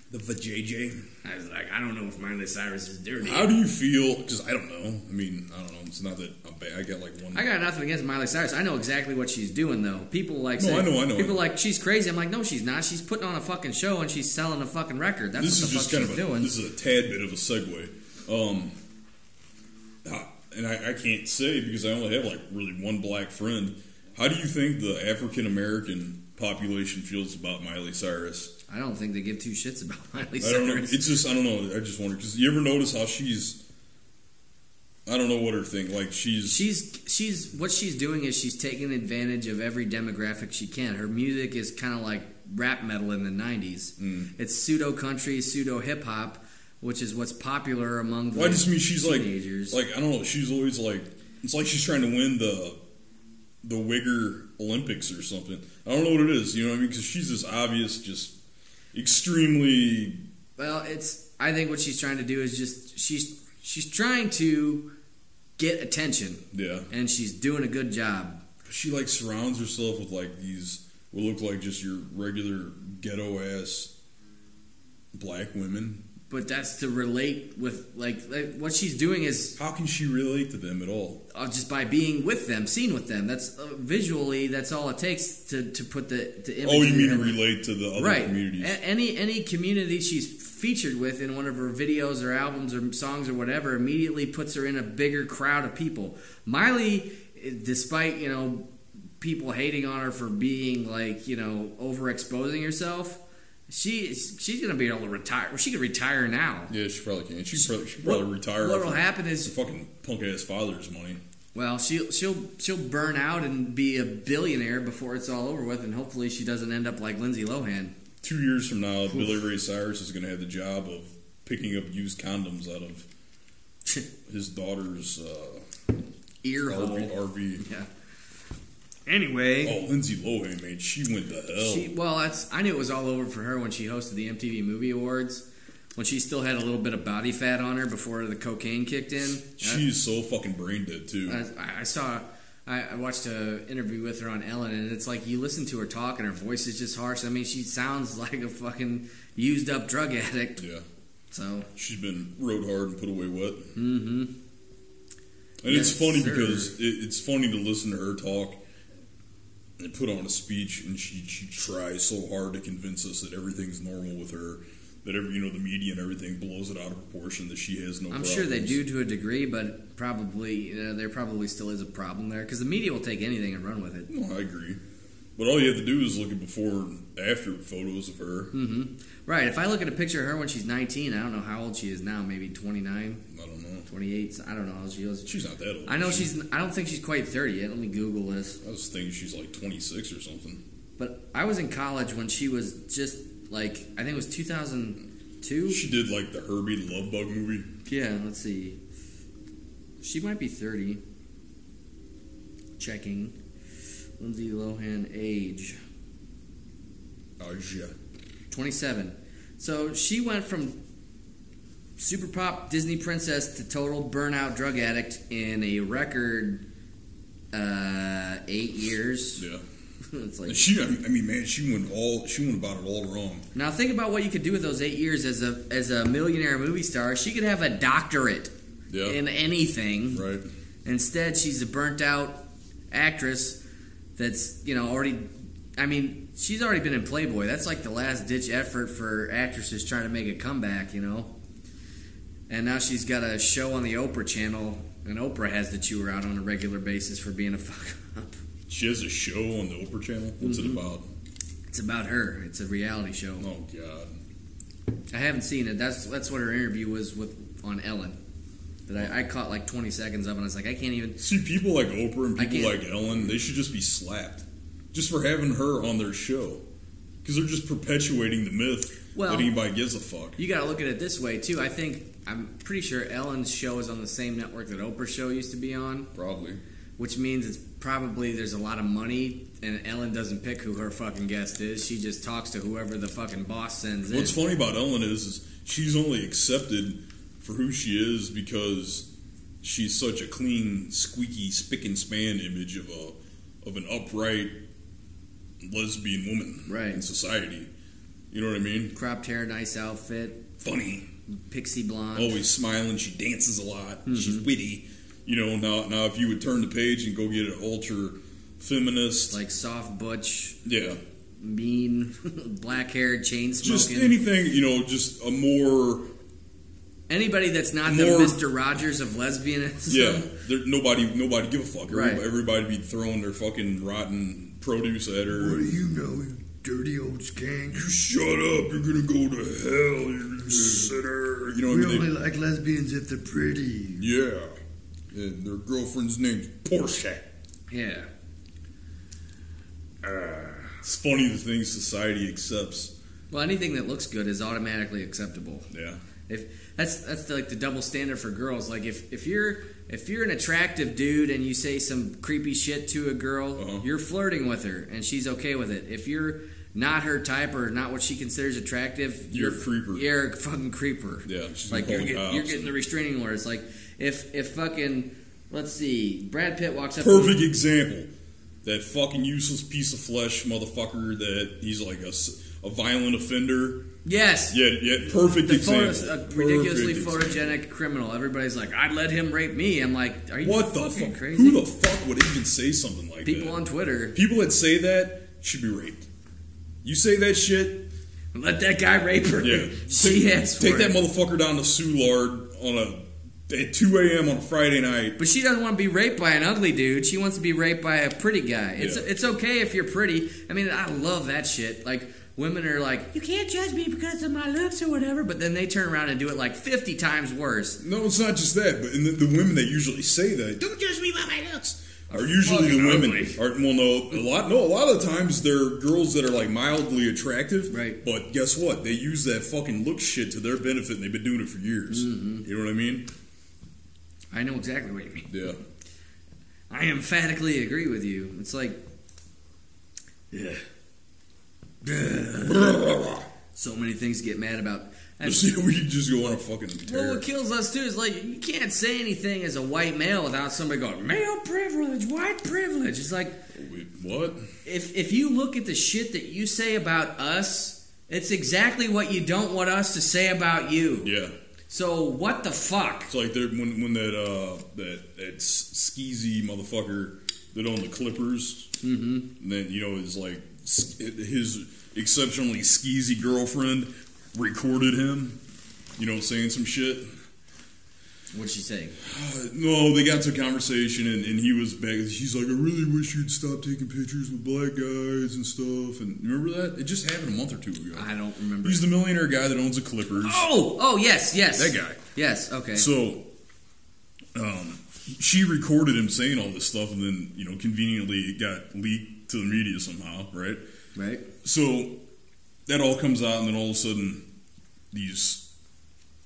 The vajayjay. I was like, I don't know if Miley Cyrus is dirty. How do you feel? Because I don't know. I mean, I don't know. It's not that I'm bad. I got like one. I got nothing against Miley Cyrus. I know exactly what she's doing, though. People like say, I know. People like, she's crazy. I'm like, no, she's not. She's putting on a fucking show and she's selling a fucking record. That's what the fuck she's doing. This is a tad bit of a segue. And I can't say because I only have like really one black friend. How do you think the African American population feels about Miley Cyrus? I don't think they give two shits about Miley Cyrus. I don't know. It's just, I don't know. I just wonder, because you ever notice how she's, I don't know what her thing, like she's what she's doing is she's taking advantage of every demographic she can. Her music is kind of like rap metal in the 90s. It's pseudo country, pseudo hip hop, which is what's popular among the I just mean she's teenagers. Like I don't know, she's always like, it's like she's trying to win the Wigger Olympics or something. I don't know what it is, you know what I mean? Because she's this obvious, just extremely. Well, I think what she's trying to do is just she's trying to get attention. Yeah. And she's doing a good job. She like surrounds herself with like these what look like just your regular ghetto ass black women. But that's to relate with, like what she's doing is... How can she relate to them at all? Just by being with them, seen with them. That's visually, that's all it takes to put the image. Oh, you mean to relate to the other communities? Any community she's featured with in one of her videos or albums or songs or whatever immediately puts her in a bigger crowd of people. Miley, despite, people hating on her for being, like, overexposing herself... She's gonna be able to retire. Well, she could retire now. Yeah, she probably can. She probably retire. What will happen is the fucking punk ass father's money. Well, she'll burn out and be a billionaire before it's all over with, and hopefully she doesn't end up like Lindsay Lohan. 2 years from now, Billy Ray Cyrus is gonna have the job of picking up used condoms out of his daughter's ear hole. RV. Yeah. Anyway. Oh, Lindsay Lohan, man, she went to hell. I knew it was all over for her when she hosted the MTV Movie Awards, when she still had a little bit of body fat on her before the cocaine kicked in. She is so fucking brain dead, too. I watched an interview with her on Ellen, and it's like you listen to her talk, and her voice is just harsh. I mean, she sounds like a fucking used-up drug addict. Yeah. So she's been rode hard and put away wet. Mm-hmm. And it's funny because it's funny to listen to her talk and put on a speech, and she tries so hard to convince us that everything's normal with her, that the media and everything blows it out of proportion, that she has no problems. I'm sure they do to a degree, but probably there probably still is a problem there, because the media will take anything and run with it. No, I agree. But all you have to do is look at before and after photos of her. Mm-hmm. Right. If I look at a picture of her when she's 19, I don't know how old she is now. Maybe 29. I don't know. 28. I don't know how she is. She's not that old. I know I don't think she's quite 30 yet. Let me Google this. I was thinking she's like 26 or something. But I was in college when she was just like, I think it was 2002. She did like the Herbie the Love Bug movie. Yeah. Let's see. She might be 30. Checking. Lindsay Lohan age. Oh, yeah. 27. So she went from super pop Disney princess to total burnout drug addict in a record 8 years. Yeah. It's like she went about it all wrong. Now think about what you could do with those 8 years as a millionaire movie star. She could have a doctorate in anything. Right. Instead, she's a burnt out actress that's already. I mean, she's already been in Playboy. That's like the last ditch effort for actresses trying to make a comeback, And now she's got a show on the Oprah channel, and Oprah has to chew her out on a regular basis for being a fuck up. She has a show on the Oprah channel? What's it about? It's about her. It's a reality show. Oh, God. I haven't seen it. That's what her interview was on Ellen. That I caught like 20 seconds of, and I was like, I can't even... See, people like Oprah and people like Ellen, they should just be slapped. Just for having her on their show. Because they're just perpetuating the myth that anybody gives a fuck. You got to look at it this way, too. I'm pretty sure Ellen's show is on the same network that Oprah's show used to be on. Probably. Which means it's probably there's a lot of money, and Ellen doesn't pick who her fucking guest is. She just talks to whoever the fucking boss sends in. What's funny about Ellen is she's only accepted for who she is because she's such a clean, squeaky, spick and span image of an upright lesbian woman in society. You know what I mean? Cropped hair, nice outfit. Funny. Pixie blonde. Always smiling. She dances a lot. Mm-hmm. She's witty. Now if you would turn the page and go get an ultra feminist. Like soft butch. Yeah. Mean, black-haired, chain-smoking. Just anything, just a more... Anybody that's not the Mr. Rogers of lesbianism. Yeah. Nobody give a fuck. Right. Everybody be throwing their fucking rotten produce at her. What do you know, you dirty old skank? You shut up. You're going to go to hell, you sinner. We only like lesbians if they're pretty. Yeah. And their girlfriend's name's Portia. Yeah. It's funny the things society accepts. Well, anything that looks good is automatically acceptable. Yeah. If that's like the double standard for girls. Like if you're an attractive dude and you say some creepy shit to a girl, you're flirting with her and she's okay with it. If you're not her type or not what she considers attractive, you're a creeper. You're a fucking creeper. Yeah, she's like you're getting the restraining order. It's like if fucking let's see, Brad Pitt walks up. Perfect example. That fucking useless piece of flesh motherfucker that he's like a violent offender. Yes. Yeah, perfect example. A ridiculously photogenic criminal. Everybody's like, I'd let him rape me. I'm like, are you fucking crazy? Who the fuck would even say something like that? People on Twitter. People that say that should be raped. You say that shit. Let that guy rape her. Yeah. Take that motherfucker down to Soulard at 2 a.m. on a Friday night. But she doesn't want to be raped by an ugly dude. She wants to be raped by a pretty guy. It's okay if you're pretty. I mean, I love that shit. Like, women are like, you can't judge me because of my looks or whatever, but then they turn around and do it like 50 times worse. No, it's not just that, but the women that usually say that, don't judge me by my looks, are usually the women. A lot of the times they're girls that are like mildly attractive, right? But guess what? They use that fucking look shit to their benefit, and they've been doing it for years. Mm-hmm. You know what I mean? I know exactly what you mean. Yeah. I emphatically agree with you. It's like Yeah. So many things to get mad about. We just go on a fucking tear. Well, what kills us too is like you can't say anything as a white male without somebody going male privilege, white privilege. It's like, wait, what? If you look at the shit that you say about us, it's exactly what you don't want us to say about you. Yeah. So what the fuck? It's like when that skeezy motherfucker that owned the Clippers, and then is like his exceptionally skeezy girlfriend recorded him, saying some shit. What'd she say? No, they got to a conversation, and he was back. She's like, I really wish you'd stop taking pictures with black guys and stuff. And remember that? It just happened a month or two ago. I don't remember. He's the millionaire guy that owns the Clippers. Oh, yes. That guy. Yes, okay. So, she recorded him saying all this stuff, and then, conveniently it got leaked to the media somehow, right? Right. So, that all comes out, and then all of a sudden, these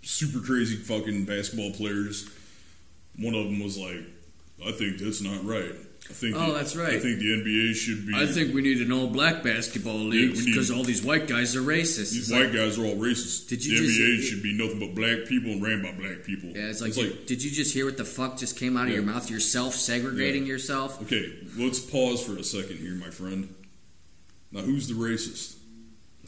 super crazy fucking basketball players, one of them was like, I think that's not right. That's right. I think the NBA should be... I think we need an all-black basketball league because all these white guys are racist. These white guys are all racist. The NBA should be nothing but black people and ran by black people. Yeah, it's like did you just hear what the fuck just came out of your mouth? You're self-segregating yourself? Okay, let's pause for a second here, my friend. Now, who's the racist?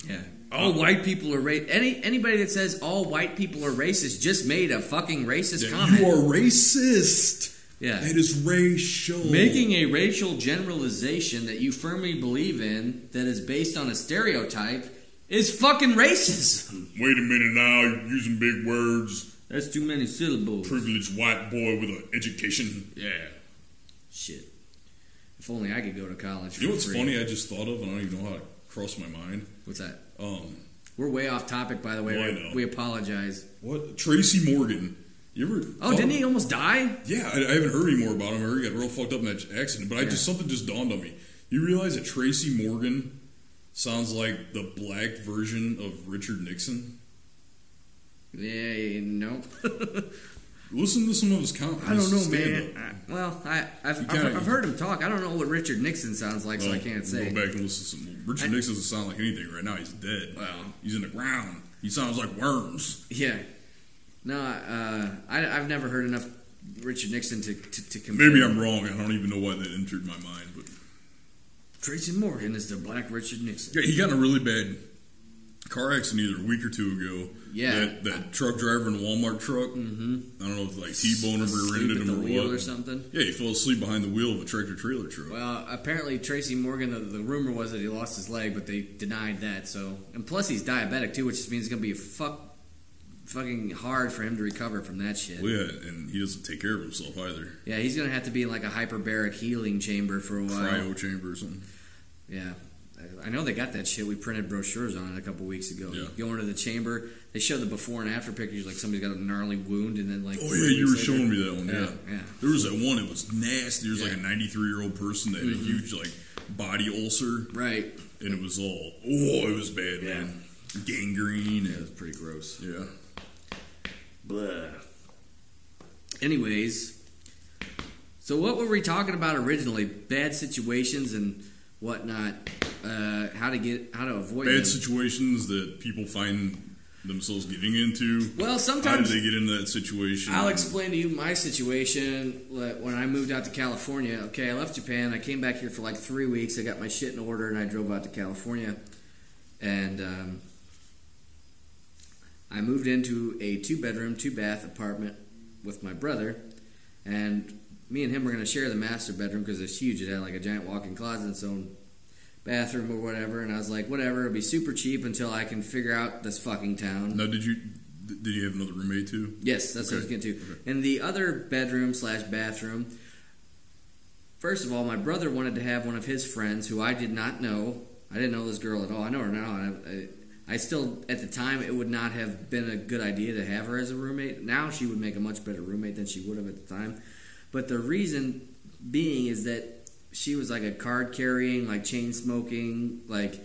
Yeah. All white people are anybody that says all white people are racist just made a fucking racist comment. You are racist. Yeah. It is racial. Making a racial generalization that you firmly believe in that is based on a stereotype is fucking racism. Wait a minute now, you're using big words. That's too many syllables. Privileged white boy with an education. Yeah. Shit. If only I could go to college. You know what's funny I just thought of and I don't even know how to cross my mind? What's that? We're way off topic, by the way. Well, I know. We apologize. What? Tracy Morgan. You ever? Oh, didn't he almost die? Yeah, I haven't heard any more about him. I heard he got real fucked up in that accident. But something just dawned on me. You realize that Tracy Morgan sounds like the black version of Richard Nixon? Yeah, no. Listen to some of his comments. I don't know, man. I've heard him talk. I don't know what Richard Nixon sounds like, so I can't say. Go back and listen to some. Richard Nixon doesn't sound like anything right now. He's dead. Well, he's in the ground. He sounds like worms. Yeah. No, I've never heard enough Richard Nixon to compare. Maybe I'm wrong. I don't even know why that entered my mind. But Tracy Morgan is the black Richard Nixon. Yeah, he got in a really bad car accident either a week or two ago. Yeah. That truck driver in the Walmart truck. Mm-hmm. I don't know if like T-boned him or rented him or what. Or something. Yeah, he fell asleep behind the wheel of a tractor-trailer truck. Well, apparently Tracy Morgan, the rumor was that he lost his leg, but they denied that. So, and plus he's diabetic too, which means it's going to be fucking hard for him to recover from that shit. Well, yeah, and he doesn't take care of himself either. Yeah, he's going to have to be in like a hyperbaric healing chamber for a while. Cryo chamber or something. Yeah. I know they got that shit. We printed brochures on it a couple weeks ago. Yeah. You go into the chamber, they show the before and after pictures, like somebody's got a gnarly wound, and then like... Oh, yeah, you were showing me that one, yeah. There was that one, it was nasty. There was like a 93-year-old person that had a huge like body ulcer. Right. And it was all... Oh, it was bad, man. Gangrene. Yeah, it was pretty gross. Yeah. Blah. Anyways, so what were we talking about originally? Bad situations and whatnot. How to avoid bad them. Situations that people find themselves getting into. Well, sometimes how did they get into that situation? I'll explain to you my situation when I moved out to California. Okay, I left Japan. I came back here for like 3 weeks. I got my shit in order, and I drove out to California. And I moved into a 2-bedroom, 2-bath apartment with my brother. And me and him were going to share the master bedroom because it's huge. It had like a giant walk-in closet, its own bathroom or whatever. And I was like, whatever, it'll be super cheap until I can figure out this fucking town. Now, did you have another roommate too? Yes, that's what I was getting to. Okay. And the other bedroom/bathroom, first of all, my brother wanted to have one of his friends who I did not know. I didn't know this girl at all. I know her now. I still, at the time, it would not have been a good idea to have her as a roommate. Now she would make a much better roommate than she would have at the time. But the reason being is that she was like a card-carrying, like chain-smoking, like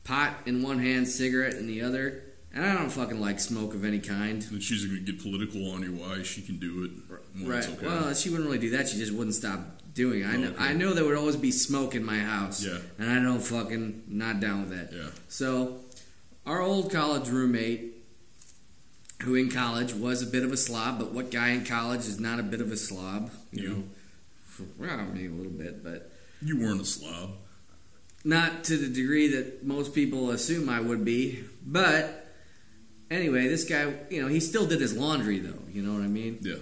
pot in one hand, cigarette in the other. And I don't fucking like smoke of any kind. And she's going to get political on you why she can do it. Right. Okay. Well, she wouldn't really do that. She just wouldn't stop doing. I know there would always be smoke in my house. Yeah. And I don't fucking not down with that. Yeah. So our old college roommate, who in college was a bit of a slob, but what guy in college is not a bit of a slob? You know, well, maybe a little bit, but You weren't a slob. not to the degree that most people assume I would be. But anyway, this guy, you know, he still did his laundry though. You know what I mean? Yeah.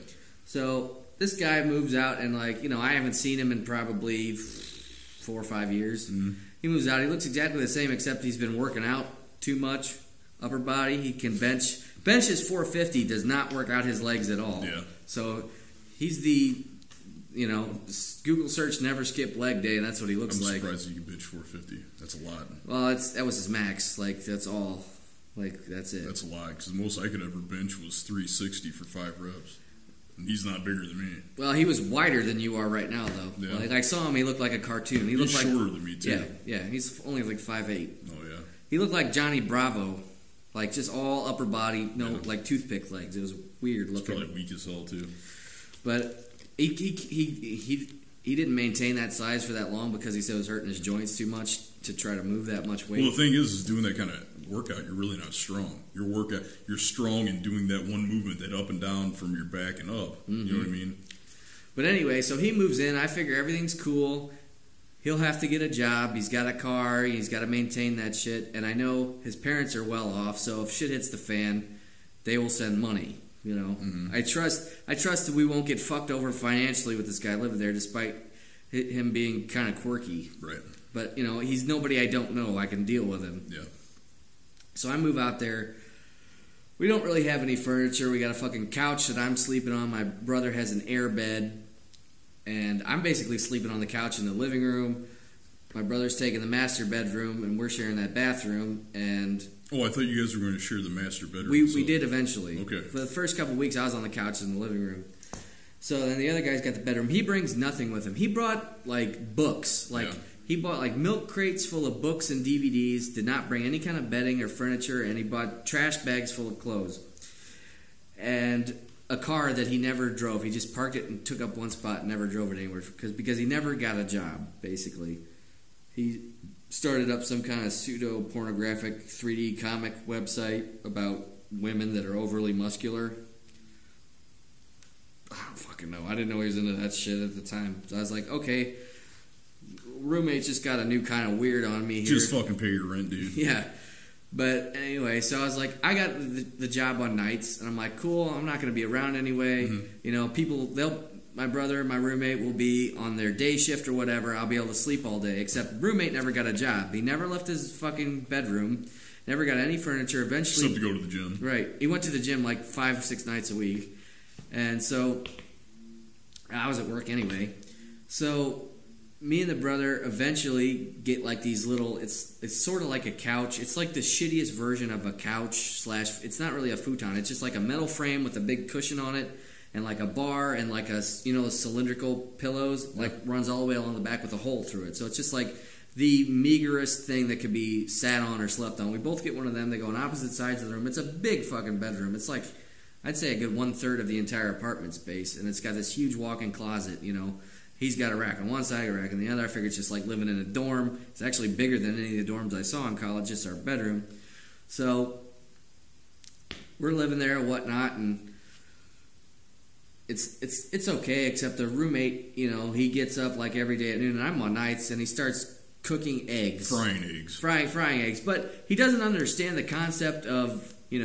So this guy moves out, and like, you know, I haven't seen him in probably 4 or 5 years. Mm-hmm. He moves out. He looks exactly the same, except he's been working out too much. Upper body, he can bench. Bench is 450. Does not work out his legs at all. Yeah. So he's the, you know, Google search never skip leg day. And that's what he looks I'm like. surprised you can bench 450. That's a lot. Well, that was his max. Like that's all. Like that's it. That's a lot, because the most I could ever bench was 360 for 5 reps. And he's not bigger than me. Well, he was wider than you are right now, though. Yeah. Like I saw him, he looked like a cartoon. He He's looked like shorter than me, too. Yeah. He's only like 5'8". Oh, yeah. He looked like Johnny Bravo, like just all upper body, like toothpick legs. It was weird He's looking. probably weak as hell, too. But he didn't maintain that size for that long because he said it was hurting his joints too much to try to move that much weight. Well, the thing is doing that kind of workout, you're really not strong. You're strong in doing that one movement, that up and down from your back and up. Mm-hmm. You know what I mean? But anyway, so he moves in. I figure everything's cool. He'll have to get a job. He's got a car. He's got to maintain that shit. And I know his parents are well off, so if shit hits the fan, they will send money. You know, Mm-hmm. I trust that we won't get fucked over financially with this guy living there, despite him being kind of quirky. Right. But you know, he's nobody I don't know. I can deal with him. Yeah. So I move out there. We don't really have any furniture. We got a fucking couch that I'm sleeping on. My brother has an air bed. And I'm basically sleeping on the couch in the living room. My brother's taking the master bedroom, and we're sharing that bathroom. And Oh, I thought you guys were going to share the master bedroom. we did eventually. Okay. For the first couple of weeks, I was on the couch in the living room. So then the other guy's got the bedroom. He brings nothing with him. He brought, like, books. Like, Yeah. he bought, like, milk crates full of books and DVDs. Did not bring any kind of bedding or furniture. And he bought trash bags full of clothes. And a car that he never drove. He just parked it and took up one spot and never drove it anywhere because he never got a job, basically. He started up some kind of pseudo-pornographic 3D comic website about women that are overly muscular. I don't fucking know. I didn't know he was into that shit at the time. So I was like, okay, roommate's just got a new kind of weird on me here. Just fucking pay your rent, dude. Yeah. But anyway, so I was like, I got the job on nights, and I'm like, cool, I'm not going to be around anyway. Mm-hmm. You know, my brother, my roommate will be on their day shift or whatever. I'll be able to sleep all day. Except roommate never got a job. He never left his fucking bedroom. Never got any furniture. Eventually, Except to go to the gym. right? He went to the gym like 5 or 6 nights a week, and so I was at work anyway. So me and the brother eventually get like these little. It's sort of like a couch. It's like the shittiest version of a couch slash. It's not really a futon. It's just like a metal frame with a big cushion on it, and like a bar and like a cylindrical pillows like runs all the way along the back with a hole through it. So it's just like the meagerest thing that could be sat on or slept on. We both get one of them. They go on opposite sides of the room. It's a big fucking bedroom. It's like I'd say a good 1/3 of the entire apartment space, and it's got this huge walk-in closet. You know. He's got a rack on one side, a rack on the other. I figure it's just like living in a dorm. It's actually bigger than any of the dorms I saw in college, just our bedroom. So we're living there and whatnot, and it's okay, except the roommate, he gets up like every day at noon, and I'm on nights, and he starts cooking eggs. Frying eggs. Frying eggs. But he doesn't understand the concept of, you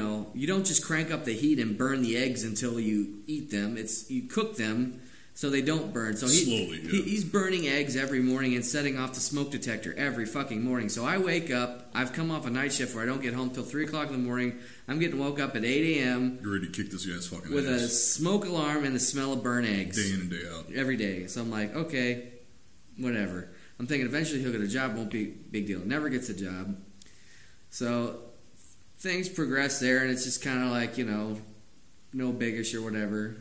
don't just crank up the heat and burn the eggs until you eat them. You cook them so they don't burn. So Slowly, yeah. He's burning eggs every morning and setting off the smoke detector every fucking morning. So I wake up. I've come off a night shift where I don't get home till 3 o'clock in the morning. I'm getting woke up at 8 a.m. You're ready to kick this guy's fucking with ass. a smoke alarm and the smell of burnt eggs. Day in and day out. Every day. So I'm like, okay, whatever. I'm thinking eventually he'll get a job. Won't be a big deal. Never gets a job. So things progress there, and it's just kind of like, no biggish or whatever.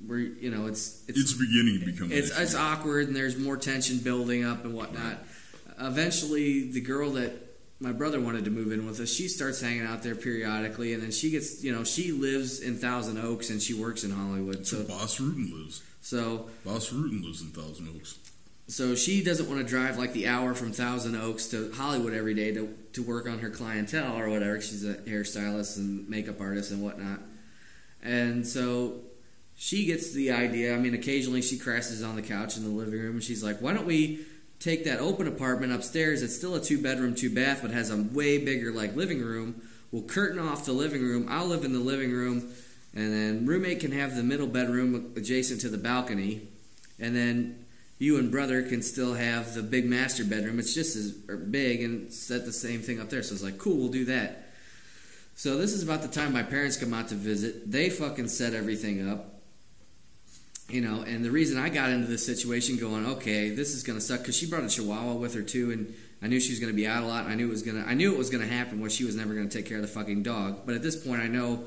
Where it's beginning to become it's awkward, and there's more tension building up and whatnot. Right. Eventually, the girl that my brother wanted to move in with us. She starts hanging out there periodically, and then she gets, she lives in Thousand Oaks and she works in Hollywood. That's where Boss Rutan lives. Boss Rutan lives in Thousand Oaks. So she doesn't want to drive like the hour from Thousand Oaks to Hollywood every day to work on her clientele or whatever. She's a hairstylist and makeup artist and whatnot. And so she gets the idea. I mean, occasionally she crashes on the couch in the living room and she's like, why don't we take that open apartment upstairs? It's still a 2-bedroom, 2-bath, but has a way bigger like living room. We'll curtain off the living room. I'll live in the living room, and then roommate can have the middle bedroom adjacent to the balcony, and then you and brother can still have the big master bedroom. It's just as big and set the same thing up there. So it's like, cool, we'll do that. So this is about the time my parents come out to visit. They fucking set everything up. And the reason I got into this situation going, okay, this is going to suck, because she brought a Chihuahua with her too, and I knew she was going to be out a lot, and I knew it was going to happen where she was never going to take care of the fucking dog. But at this point, I know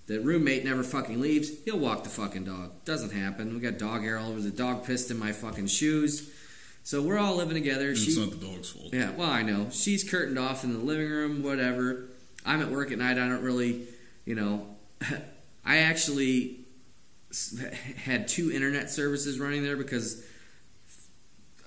that roommate never fucking leaves. He'll walk the fucking dog. Doesn't happen. We got dog hair all over. The dog pissed in my fucking shoes. So we're all living together. It's not the dog's fault. Yeah, well, I know. She's curtained off in the living room, whatever. I'm at work at night. I don't really, I actually had 2 internet services running there because,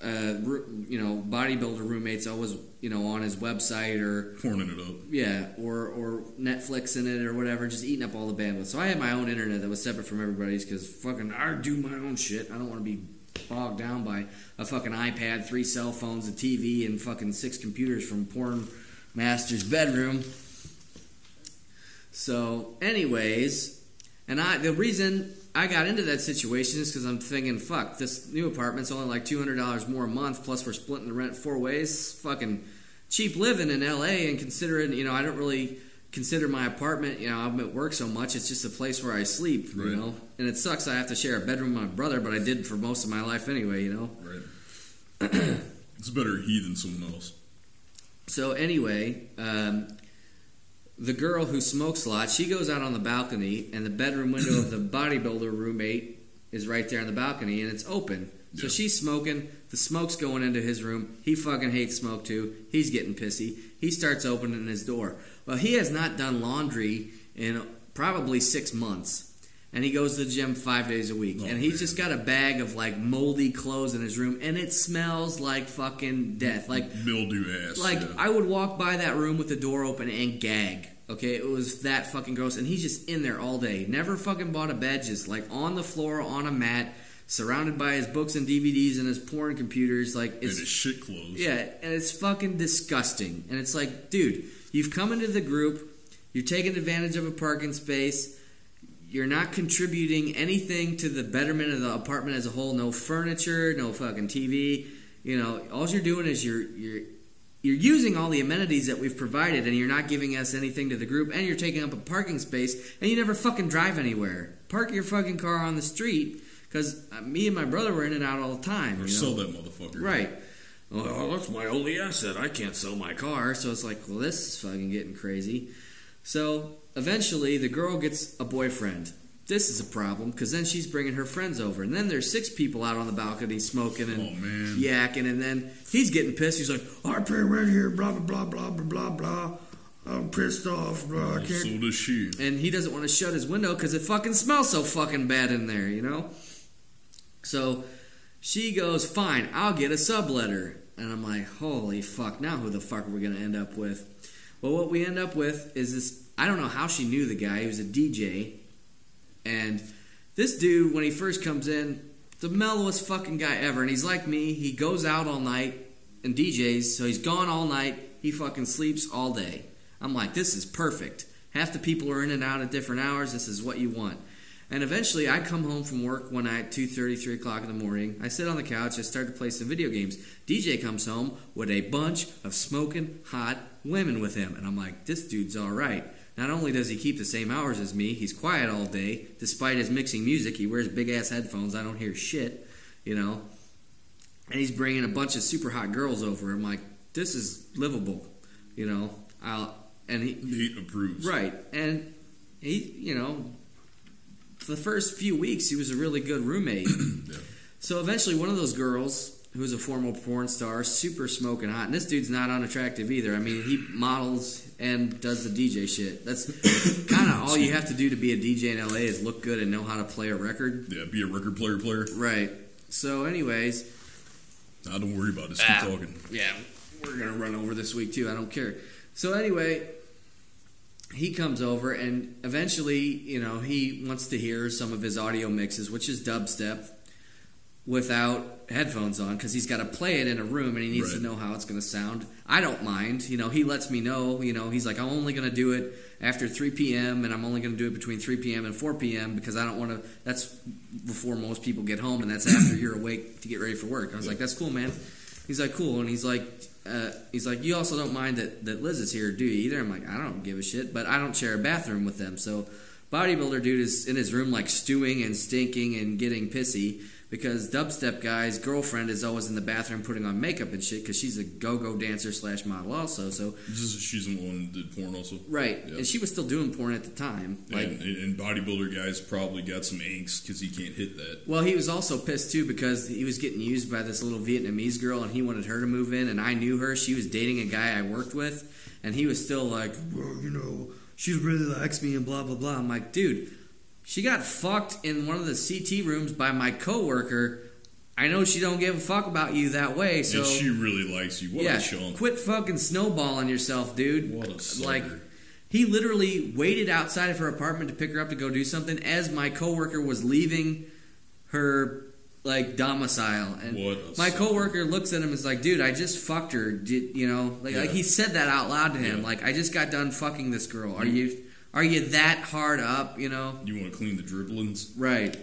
bodybuilder roommates always, on his website or pouring it up. Yeah, or Netflix in it or whatever, just eating up all the bandwidth. So I had my own internet that was separate from everybody's because fucking I do my own shit. I don't want to be bogged down by a fucking iPad, 3 cell phones, a TV, and fucking 6 computers from porn master's bedroom. So, anyways, and the reason I got into that situation is because I'm thinking, fuck, this new apartment's only like $200 more a month, plus we're splitting the rent 4 ways. Fucking cheap living in LA, and considering, I don't really consider my apartment, I'm at work so much, it's just a place where I sleep, right. And it sucks I have to share a bedroom with my brother, but I did for most of my life anyway, Right. It's better he than someone else. So anyway, the girl who smokes a lot, she goes out on the balcony, and the bedroom window of the bodybuilder roommate is right there on the balcony, and it's open. So she's smoking, the smoke's going into his room. He fucking hates smoke too. He's getting pissy. He starts opening his door. Well, he has not done laundry in probably 6 months. And he goes to the gym 5 days a week. And he's just got a bag of like moldy clothes in his room, and it smells like fucking death. Like mildew ass. Like I would walk by that room with the door open and gag. Okay, it was that fucking gross. And he's just in there all day. Never fucking bought a bed, just like on the floor, on a mat, surrounded by his books and DVDs and his porn computers. Like it's, and his shit clothes. Yeah, and it's fucking disgusting. And it's like, dude, you've come into the group, you're taking advantage of a parking space, you're not contributing anything to the betterment of the apartment as a whole. No furniture, no fucking TV. All you're doing is you're using all the amenities that we've provided, and you're not giving us anything to the group, and you're taking up a parking space, and you never fucking drive anywhere. Park your fucking car on the street, because me and my brother were in and out all the time. Or sell that motherfucker. Right. Well, that's my only asset. I can't sell my car. So it's like, well, this is fucking getting crazy. So eventually the girl gets a boyfriend. This is a problem, because then she's bringing her friends over. And then there's 6 people out on the balcony smoking and yakking. And then he's getting pissed. He's like, I pay rent here, blah, blah, blah, blah, blah, blah, blah. I'm pissed off, bro. I can't. So does she. And he doesn't want to shut his window because it fucking smells so fucking bad in there, So she goes, fine, I'll get a subletter. And I'm like, holy fuck, now who the fuck are we going to end up with? Well, what we end up with is this, I don't know how she knew the guy. He was a DJ. And this dude, when he first comes in, the mellowest fucking guy ever. And he's like me. He goes out all night and DJs, so he's gone all night. He fucking sleeps all day. I'm like, this is perfect. Half the people are in and out at different hours. This is what you want. And eventually, I come home from work one night, 2:30, 3 o'clock in the morning. I sit on the couch. I start to play some video games. DJ comes home with a bunch of smoking hot women with him. And I'm like, this dude's all right. Not only does he keep the same hours as me, he's quiet all day. Despite his mixing music, he wears big-ass headphones. I don't hear shit, And he's bringing a bunch of super hot girls over. I'm like, this is livable, And he approves. Right. And he, for the first few weeks, he was a really good roommate. Yeah. So eventually one of those girls who's a former porn star, super smoking hot. And this dude's not unattractive either. I mean, he models and does the DJ shit. That's kind of all you have to do to be a DJ in LA is look good and know how to play a record. Yeah, be a record player. Right. So, anyways. Nah, don't worry about it. Just keep talking. Yeah, we're going to run over this week, too. I don't care. So, anyway, he comes over, and eventually, he wants to hear some of his audio mixes, which is dubstep, without headphones on, because he's got to play it in a room, and he needs to know how it's going to sound. I don't mind. He lets me know. He's like, I'm only going to do it after 3 p.m., and I'm only going to do it between 3 p.m. and 4 p.m., because I don't want to... That's before most people get home, and that's after you're awake to get ready for work. I was like, that's cool, man. He's like, cool. And he's like, you also don't mind that Liz is here, do you, either? I'm like, I don't give a shit, but I don't share a bathroom with them. So bodybuilder dude is in his room, like, stewing and stinking and getting pissy, because dubstep guy's girlfriend is always in the bathroom putting on makeup and shit, because she's a go-go dancer / model also. So she's the one that did porn also. Right. Yeah. And she was still doing porn at the time. Like, and bodybuilder guy's probably got some angst because he can't hit that. Well, he was also pissed too because he was getting used by this little Vietnamese girl, and he wanted her to move in, and I knew her. She was dating a guy I worked with, and he was still like, well, she really likes me and blah, blah, blah. I'm like, dude, she got fucked in one of the CT rooms by my coworker. I know she don't give a fuck about you that way, so... And she really likes you. What a chunk. Quit fucking snowballing yourself, dude. What a sucker. Like, he literally waited outside of her apartment to pick her up to go do something as my coworker was leaving her, like, domicile. And my coworker looks at him and is like, dude, I just fucked her. Like he said that out loud to him. Yeah. Like, I just got done fucking this girl. Are you that hard up, You want to clean the dribblings? Right.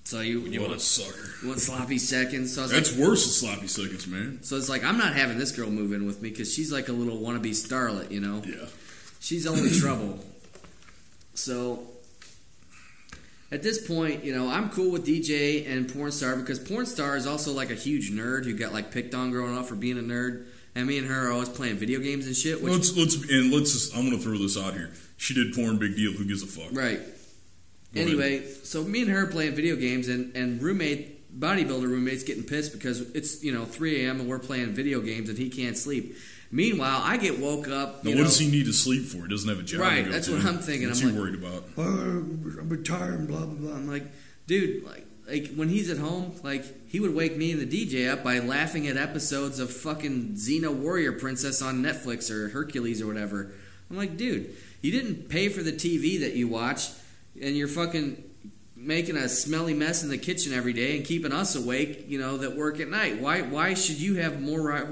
So you what want a sucker. You want sloppy seconds? So That's worse than sloppy seconds, man. So it's like, I'm not having this girl move in with me because she's like a little wannabe starlet, Yeah. She's only trouble. So at this point, I'm cool with DJ and porn star because porn star is also like a huge nerd who got like picked on growing up for being a nerd. And me and her are always playing video games and shit. Let's just, I'm going to throw this out here. She did porn, big deal. Who gives a fuck? Right. Anyway, so me and her playing video games and bodybuilder roommate's getting pissed because it's, 3 a.m. and we're playing video games and he can't sleep. Meanwhile, I get woke up. Now, what does he need to sleep for? He doesn't have a job. Right, that's what I'm thinking. What's he worried about? I'm retired and blah, blah, blah. I'm like, dude, like when he's at home, like he would wake me and the DJ up by laughing at episodes of fucking Xena Warrior Princess on Netflix or Hercules or whatever. I'm like, dude, you didn't pay for the TV that you watch, and you're fucking making a smelly mess in the kitchen every day and keeping us awake, that work at night. Why should you have more right?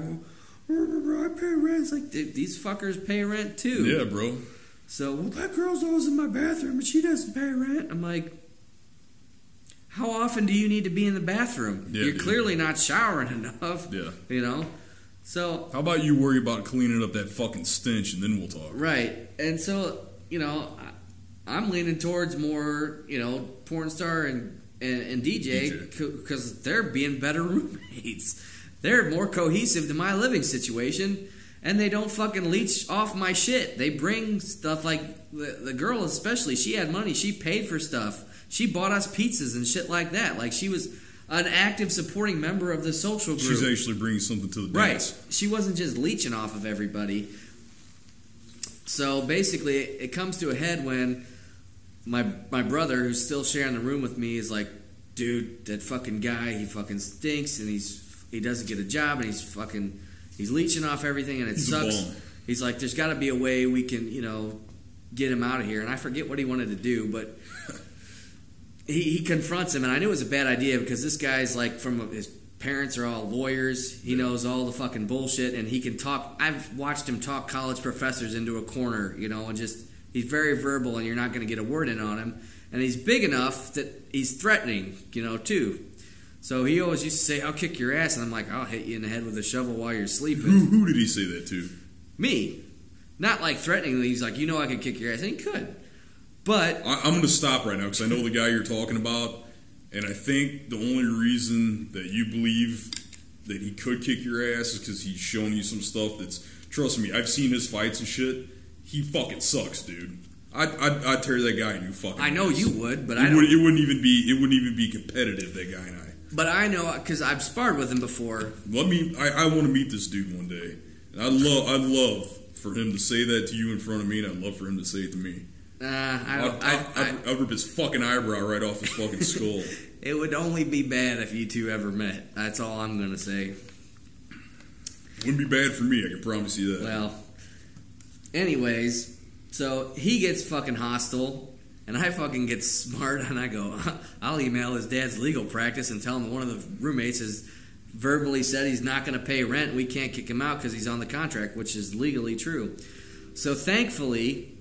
I pay rent. It's like, dude, these fuckers pay rent too. Yeah, bro. So, that girl's always in my bathroom and she doesn't pay rent. I'm like, how often do you need to be in the bathroom? Yeah, You're clearly not showering enough. Yeah. So, how about you worry about cleaning up that fucking stench and then we'll talk. Right. And so, I'm leaning towards more, porn star and DJ because they're being better roommates. They're more cohesive to my living situation, and they don't fucking leech off my shit. They bring stuff like the girl especially. She had money. She paid for stuff. She bought us pizzas and shit like that. Like, she was an active supporting member of the social group. She's actually bringing something to the dance. Right. She wasn't just leeching off of everybody. So basically, it comes to a head when my brother, who's still sharing the room with me, is like, dude, that fucking guy, he fucking stinks, and he doesn't get a job, and he's leeching off everything, and it sucks. He's like, there's got to be a way we can, get him out of here. And I forget what he wanted to do, but he confronts him, and I knew it was a bad idea because this guy's like, his parents are all lawyers. He knows all the fucking bullshit, and he can talk. I've watched him talk college professors into a corner, and just, he's very verbal, and you're not going to get a word in on him. And he's big enough that he's threatening, too. So he always used to say, I'll kick your ass. And I'm like, I'll hit you in the head with a shovel while you're sleeping. Who did he say that to? Me. Not like threateningly. He's like, I could kick your ass. And he could. But I'm going to stop right now because I know the guy you're talking about. And I think the only reason that you believe that he could kick your ass is because he's showing you some stuff that's... Trust me, I've seen his fights and shit. He fucking sucks, dude. I'd tear that guy a new fucking I know ass. you would, but it wouldn't even be competitive, that guy and I. But I know, because I've sparred with him before. I want to meet this dude one day. And I'd love for him to say that to you in front of me, and I'd love for him to say it to me. I'd rip his fucking eyebrow right off his fucking skull. It would only be bad if you two ever met. That's all I'm going to say. Wouldn't be bad for me, I can promise you that. Well, anyways, so he gets fucking hostile, and I fucking get smart, and I go, I'll email his dad's legal practice and tell him that one of the roommates has verbally said he's not going to pay rent. We can't kick him out because he's on the contract, which is legally true. So thankfully,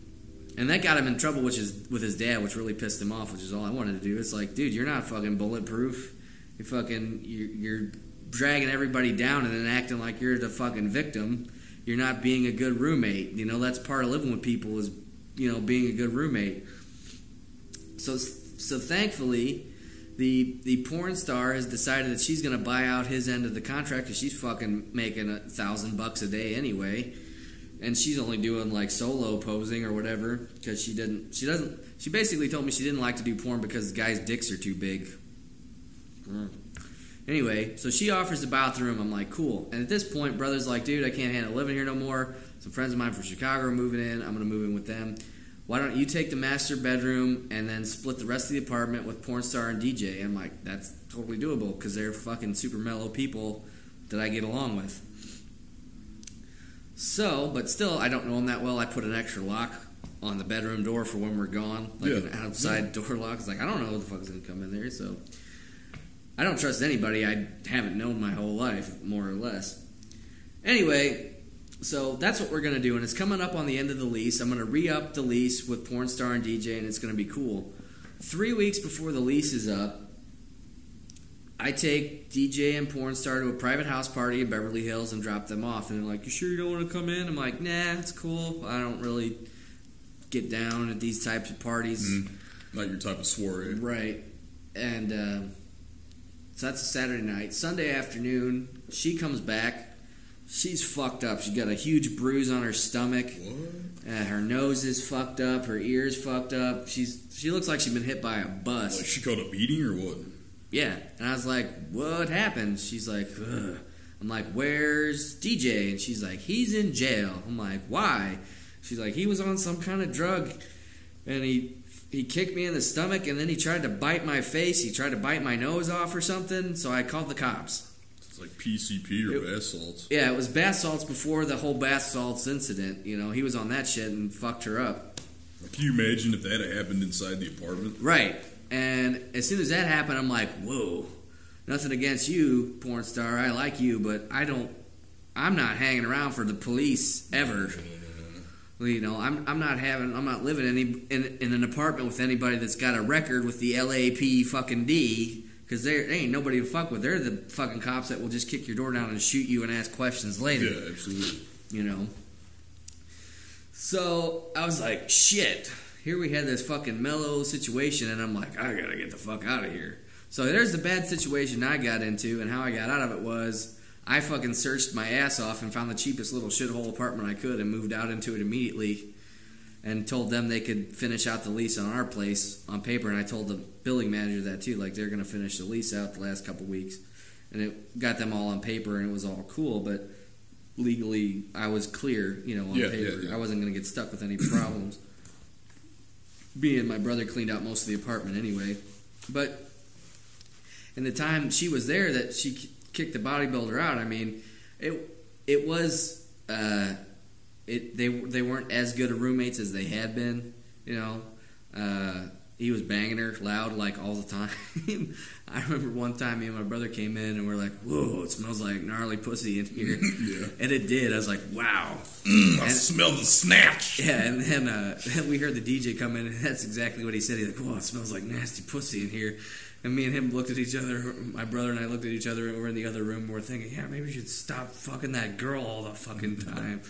and that got him in trouble, with his dad, which really pissed him off, which is all I wanted to do. It's like, dude, you're not fucking bulletproof. You're dragging everybody down and then acting like you're the fucking victim. You're not being a good roommate. You know, that's part of living with people is, you know, being a good roommate. So thankfully, the porn star has decided that she's going to buy out his end of the contract because she's fucking making $1,000 a day anyway. And she's only doing like solo posing or whatever because she basically told me she didn't like to do porn because guys' dicks are too big. Anyway, so she offers the bathroom. I'm like, cool. And at this point, brother's like, dude, I can't handle living here no more. Some friends of mine from Chicago are moving in. I'm going to move in with them. Why don't you take the master bedroom and then split the rest of the apartment with porn star and DJ? I'm like, that's totally doable because they're fucking super mellow people that I get along with. So, but still, I don't know them that well. I put an extra lock on the bedroom door for when we're gone, like an outside door lock. It's like, I don't know what the fuck is going to come in there, so I don't trust anybody I haven't known my whole life, more or less. Anyway, so that's what we're going to do, and it's coming up on the end of the lease. I'm going to re-up the lease with porn star and DJ, and it's going to be cool. 3 weeks before the lease is up, I take DJ and porn star to a private house party in Beverly Hills and drop them off. And they're like, you sure you don't want to come in? I'm like, nah, it's cool. I don't really get down at these types of parties. Mm-hmm. Not your type of soiree. Right. And so that's a Saturday night. Sunday afternoon, she comes back. She's fucked up. She's got a huge bruise on her stomach. What? Her nose is fucked up. Her ear's fucked up. She looks like she's been hit by a bus. Like she caught a beating or what? Yeah, and I was like, what happened? She's like, ugh. I'm like, where's DJ? And she's like, he's in jail. I'm like, why? She's like, he was on some kind of drug, and he kicked me in the stomach, and then he tried to bite my face. He tried to bite my nose off or something, so I called the cops. It's like PCP or bath salts. Yeah, it was bath salts before the whole bath salts incident. You know, he was on that shit and fucked her up. Can you imagine if that had happened inside the apartment? Right. And as soon as that happened, I'm like, whoa, nothing against you, porn star. I like you, but I'm not hanging around for the police ever. You know, I'm not living in an apartment with anybody that's got a record with the LAP fucking D, because there ain't nobody to fuck with. They're the fucking cops that will just kick your door down and shoot you and ask questions later. Yeah, absolutely. You know. So I was like, shit. Here we had this fucking mellow situation, and I'm like, I gotta get the fuck out of here. So there's the bad situation I got into, and how I got out of it was I fucking searched my ass off and found the cheapest little shithole apartment I could and moved out into it immediately and told them they could finish out the lease on our place on paper, and I told the building manager that too, like they're gonna finish the lease out the last couple weeks, and it got them all on paper, and it was all cool, but legally I was clear, you know, on paper. Yeah. I wasn't gonna get stuck with any problems. Being my brother cleaned out most of the apartment anyway. But in the time she was there that she kicked the bodybuilder out, I mean, it was they weren't as good of roommates as they had been, you know. He was banging her loud like all the time. I remember one time me and my brother came in and we're like, whoa, it smells like gnarly pussy in here. Yeah. And it did. I was like, wow. I smell the snatch. Yeah, and then we heard the DJ come in, and that's exactly what he said. He's like, whoa, it smells like nasty pussy in here. And me and him looked at each other, my brother and I looked at each other, and we're in the other room, and we're thinking, yeah, maybe we should stop fucking that girl all the fucking time.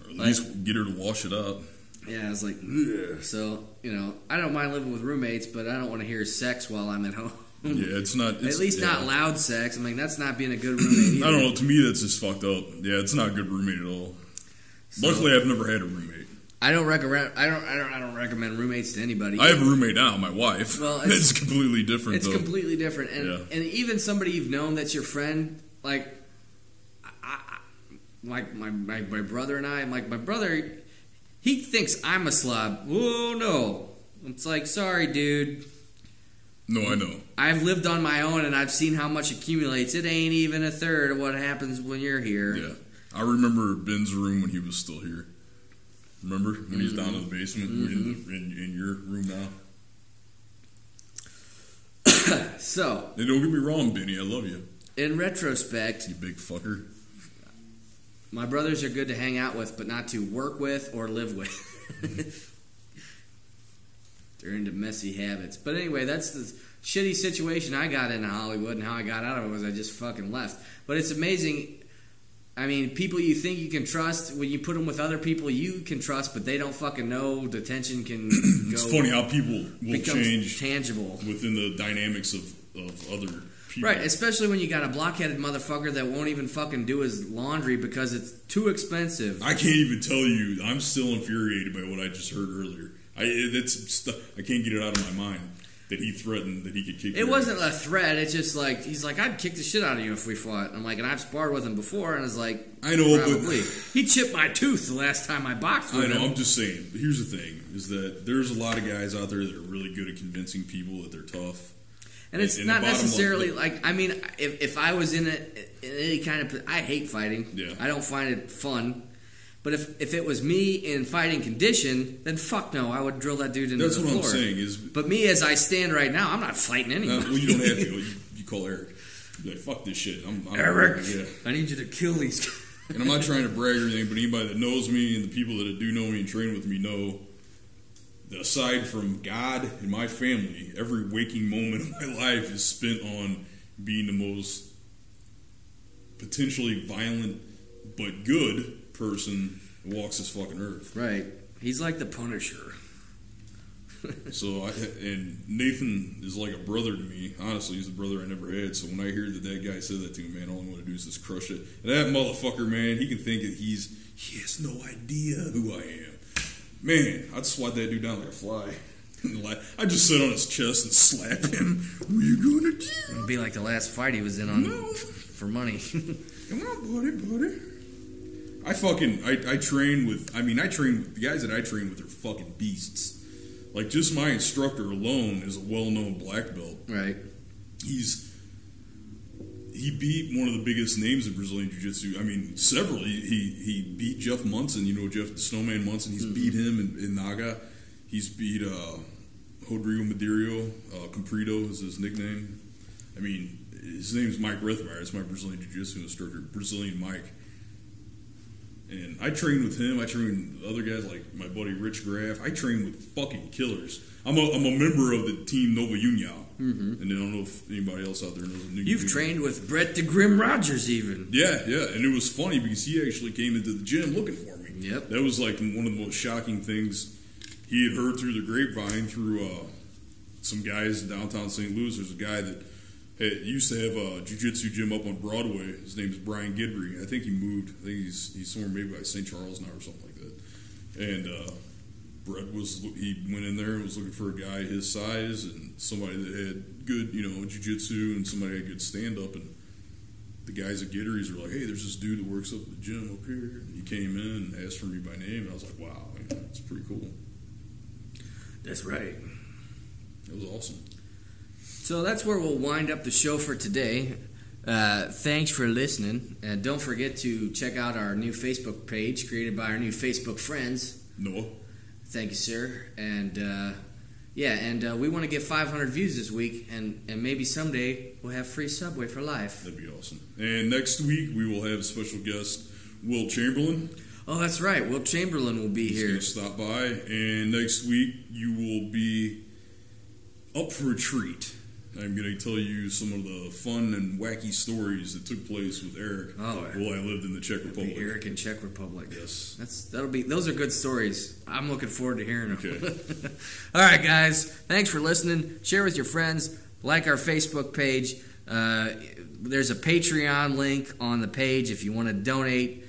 Or at least get her to wash it up. Yeah, I was like, ugh. So, you know, I don't mind living with roommates, but I don't want to hear sex while I'm at home. Yeah, it's not... At least not loud sex. I mean, that's not being a good roommate either. I don't know. To me, that's just fucked up. Yeah, it's not a good roommate at all. So, luckily, I've never had a roommate. I don't recommend roommates to anybody. I have a roommate now, my wife. Well, it's completely different. It's completely different, and even somebody you've known that's your friend, like my brother and I. My brother, he thinks I'm a slob. Whoa, no! It's like, sorry, dude. No, I know. I've lived on my own, and I've seen how much accumulates. It ain't even a third of what happens when you're here. Yeah, I remember Ben's room when he was still here. Remember when he was down in the basement in your room now? So, and don't get me wrong, Benny, I love you. In retrospect, you big fucker. My brothers are good to hang out with, but not to work with or live with. They're into messy habits. But anyway, that's the shitty situation I got into Hollywood, and how I got out of it was I just fucking left. But it's amazing. I mean, people you think you can trust, when you put them with other people you can trust, but they don't fucking know, the tension can go. It's funny how people will change tangible within the dynamics of other people. Right, especially when you got a blockheaded motherfucker that won't even fucking do his laundry because it's too expensive. I can't even tell you. I'm still infuriated by what I just heard earlier. I can't get it out of my mind that he threatened that he could kick. It wasn't a threat. It's just like, he's like, I'd kick the shit out of you if we fought. I'm like, and I've sparred with him before, and it's like, I know, probably. But he chipped my tooth the last time I boxed with him. I know. I'm just saying. Here's the thing: is that there's a lot of guys out there that are really good at convincing people that they're tough. And it's not necessarily like, I mean, if I was in any kind of, I hate fighting. Yeah. I don't find it fun. But if it was me in fighting condition, then fuck no, I would drill that dude into the floor. That's what I'm saying. But me as I stand right now, I'm not fighting anybody. Well, you don't have to. You call Eric. You're like, fuck this shit. I'm Eric, yeah. I need you to kill these guys. And I'm not trying to brag or anything, but anybody that knows me and the people that do know me and train with me know that aside from God and my family, every waking moment of my life is spent on being the most potentially violent but good person that walks this fucking earth. Right. He's like the Punisher. And Nathan is like a brother to me. Honestly, he's a brother I never had. So when I hear that guy said that to me, man, all I want to do is just crush it. And that motherfucker, man, he can think that he has no idea who I am. Man, I'd swat that dude down like a fly. I'd just sit on his chest and slap him. What are you gonna do? It'd be like the last fight he was in on for money. Come on, buddy. I train with the guys that I train with are fucking beasts. Like, just my instructor alone is a well-known black belt. Right. He beat one of the biggest names of Brazilian Jiu-Jitsu. I mean, several. He beat Jeff Munson. You know Jeff the Snowman Munson. He's beat him in Naga. He's beat Rodrigo Madeiro. Comprido is his nickname. I mean, his name's Mike Rethmeyer. It's my Brazilian Jiu-Jitsu instructor. Brazilian Mike. And I train with him. I train with other guys like my buddy Rich Graff. I train with fucking killers. I'm a member of the team Nova União. Mm-hmm. And I don't know if anybody else out there knows. You've trained with Brett the Grim Rogers even. Yeah. And it was funny because he actually came into the gym looking for me. Yep. That was like one of the most shocking things he had heard through the grapevine through some guys in downtown St. Louis. There's a guy that used to have a jiu-jitsu gym up on Broadway. His name is Brian Gidry. I think he moved. I think he's somewhere maybe by St. Charles now or something like that. And Brett he went in there and was looking for a guy his size and somebody that had good, jiu-jitsu and somebody that had good stand-up. And the guys at Gidry's were like, hey, there's this dude that works up at the gym up here. And he came in and asked for me by name. And I was like, wow, man, that's pretty cool. That's right. It was awesome. So that's where we'll wind up the show for today. Thanks for listening. And don't forget to check out our new Facebook page created by our new Facebook friends. Noah. Thank you, sir. And we want to get 500 views this week, and maybe someday we'll have free Subway for life. That'd be awesome. And next week we will have a special guest, Will Chamberlain. Oh, that's right. Will Chamberlain will be here. He's going to stop by. And next week you will be up for a treat. I'm going to tell you some of the fun and wacky stories that took place with Eric while I lived in the Czech Republic. Eric in Czech Republic. Yes. Those are good stories. I'm looking forward to hearing them. Okay. All right, guys. Thanks for listening. Share with your friends. Like our Facebook page. There's a Patreon link on the page if you want to donate.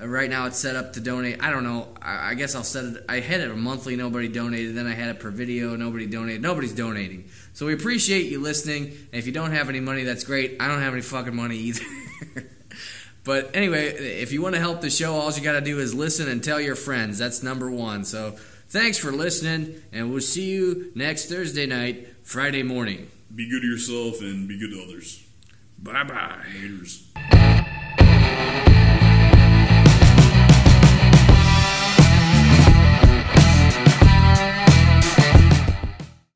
Right now it's set up to donate. I don't know. I guess I'll set it. I had it a monthly, nobody donated. Then I had it per video, nobody donated. Nobody's donating. So we appreciate you listening. And if you don't have any money, that's great. I don't have any fucking money either. But anyway, if you want to help the show, all you got to do is listen and tell your friends. That's number one. So thanks for listening, and we'll see you next Thursday night, Friday morning. Be good to yourself and be good to others. Bye-bye. Laters.